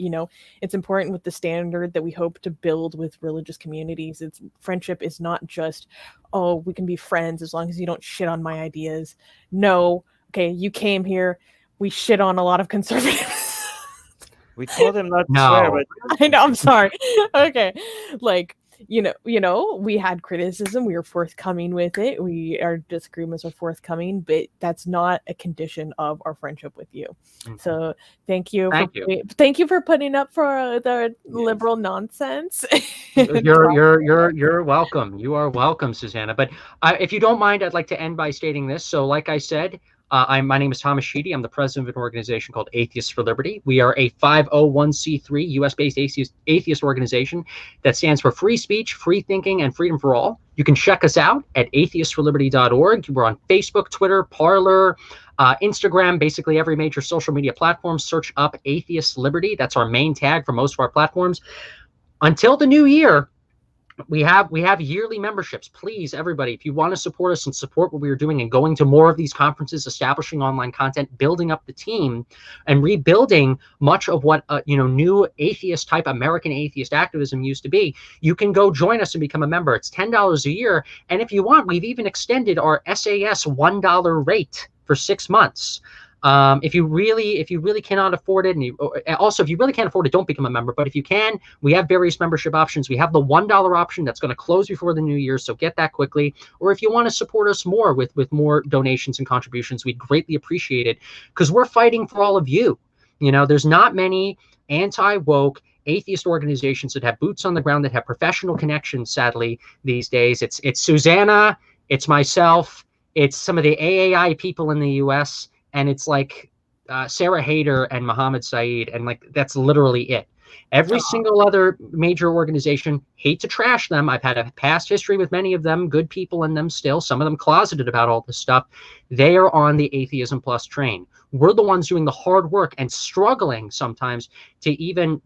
it's important with the standard that we hope to build with religious communities. It's friendship is not just, oh, we can be friends as long as you don't shit on my ideas. No, okay, you came here, we shit on a lot of conservatives. we told him not to No. swear, but I know, I'm sorry. Okay. Like, we had criticism, we were forthcoming with it. Our disagreements are forthcoming, but that's not a condition of our friendship with you. So thank you for putting up for the liberal nonsense. You're welcome. You are welcome, Susanna. But if you don't mind, I'd like to end by stating this. So, like I said, my name is Thomas Sheedy. I'm the president of an organization called Atheists for Liberty. We are a 501c3 U.S.-based atheist organization that stands for free speech, free thinking, and freedom for all. You can check us out at atheistforliberty.org. We're on Facebook, Twitter, Parler, Instagram, basically every major social media platform. Search up Atheist Liberty. That's our main tag for most of our platforms. Until the new year, we have yearly memberships. Please, everybody, if you want to support us and support what we are doing and going to more of these conferences, establishing online content, building up the team, and rebuilding much of what new atheist type American atheist activism used to be, you can go join us and become a member. It's $10 a year, and if you want, we've even extended our SAS $1 rate for 6 months. If you really cannot afford it, and also if you really can't afford it, don't become a member. But if you can, we have various membership options. We have the $1 option that's going to close before the new year, so get that quickly. Or if you want to support us more with more donations and contributions, we'd greatly appreciate it, because we're fighting for all of you. There's not many anti-woke atheist organizations that have boots on the ground, that have professional connections, sadly, these days. It's Susanna, it's myself, it's some of the AAI people in the US, and it's like Sarah Haider and Mohammed Saeed, and like that's literally it. Every single other major organization, hate to trash them, I've had a past history with many of them, good people in them still, some of them closeted about all this stuff. They are on the Atheism Plus train. We're the ones doing the hard work and struggling sometimes to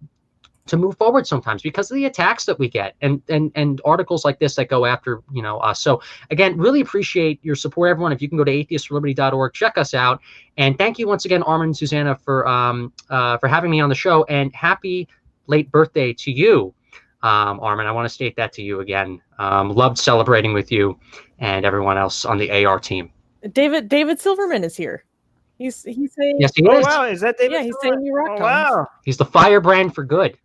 move forward sometimes because of the attacks that we get and articles like this that go after us. So again, really appreciate your support, everyone. If you can go to atheistforliberty.org, check us out. And thank you once again, Armin and Susanna, for having me on the show. And happy late birthday to you, Armin. I want to state that to you again. Loved celebrating with you and everyone else on the AR team. David Silverman is here. He's saying, yes, he is. Oh wow, is that David? Yeah, he's saying you rock. Oh wow, he's the firebrand for good.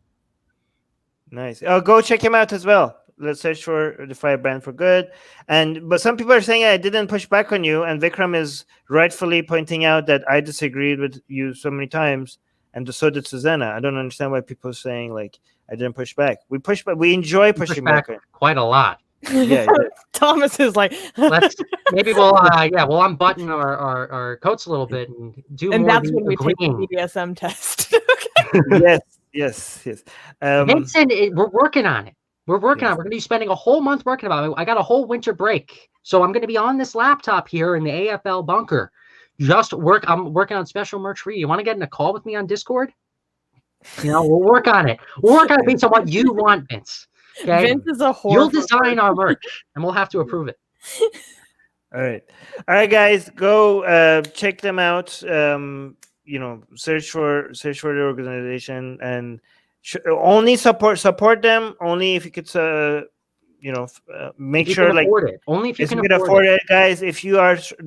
Nice. Oh, go check him out as well. Let's search for the firebrand for good. But some people are saying I didn't push back on you, and Vikram is rightfully pointing out that I disagreed with you so many times, and so did Susanna. I don't understand why people are saying like I didn't push back. We push back. We enjoy pushing back quite a lot. Yeah. Thomas is like, maybe we'll unbutton our coats a little bit and do and more. And that's when we take the BDSM test. Yes. Vincent, we're working on it. We're working on it. We're going to be spending a whole month working on it. I got a whole winter break. So I'm going to be on this laptop here in the AFL bunker. I'm working on special merch for you. You want to get in a call with me on Discord? We'll work on it. We'll work on it based on what you want, Vince. Okay? Vince is a whore. You'll design our merch, and we'll have to approve it. All right, guys, go check them out. Search for the organization and only support them. Only if you could, make sure like only if you can afford it, guys. If you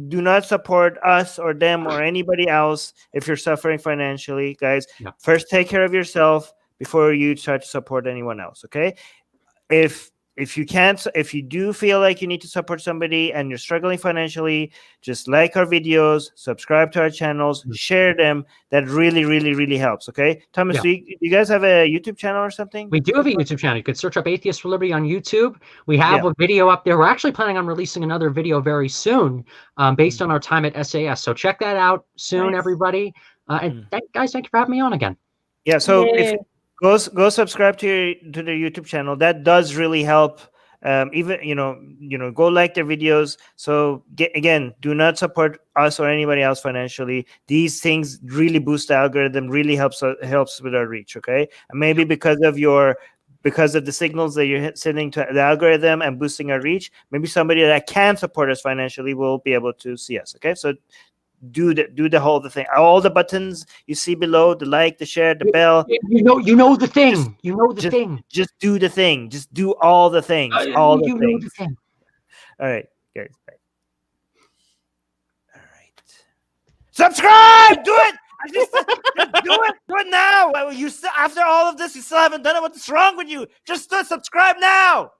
do not support us or them or anybody else, if you're suffering financially, guys, first take care of yourself before you try to support anyone else. Okay, if you do feel like you need to support somebody and you're struggling financially, just like our videos, subscribe to our channels, share them. That really, really, really helps. Okay, Thomas, do you guys have a YouTube channel or something? We do have a YouTube channel. You could search up Atheists for Liberty on YouTube. We have a video up there. We're actually planning on releasing another video very soon, based on our time at SAS. So check that out soon, everybody. And guys, thank you for having me on again. Yeah. So if Go subscribe to the YouTube channel. That does really help Even go like their videos. So again, do not support us or anybody else financially. These things really boost the algorithm, really helps with our reach. Okay, and maybe because of the signals that you're sending to the algorithm and boosting our reach, maybe somebody that can support us financially will be able to see us. Okay, so do the whole thing. All the buttons you see below, the like, the share, the bell. You know the thing. Just do the thing. Just do all the things. All the know things. the thing. All right, guys. Bye. All right. Subscribe. Do it. Just do it. Do it now. You still, after all of this, you still haven't done it. What's wrong with you? Just subscribe now.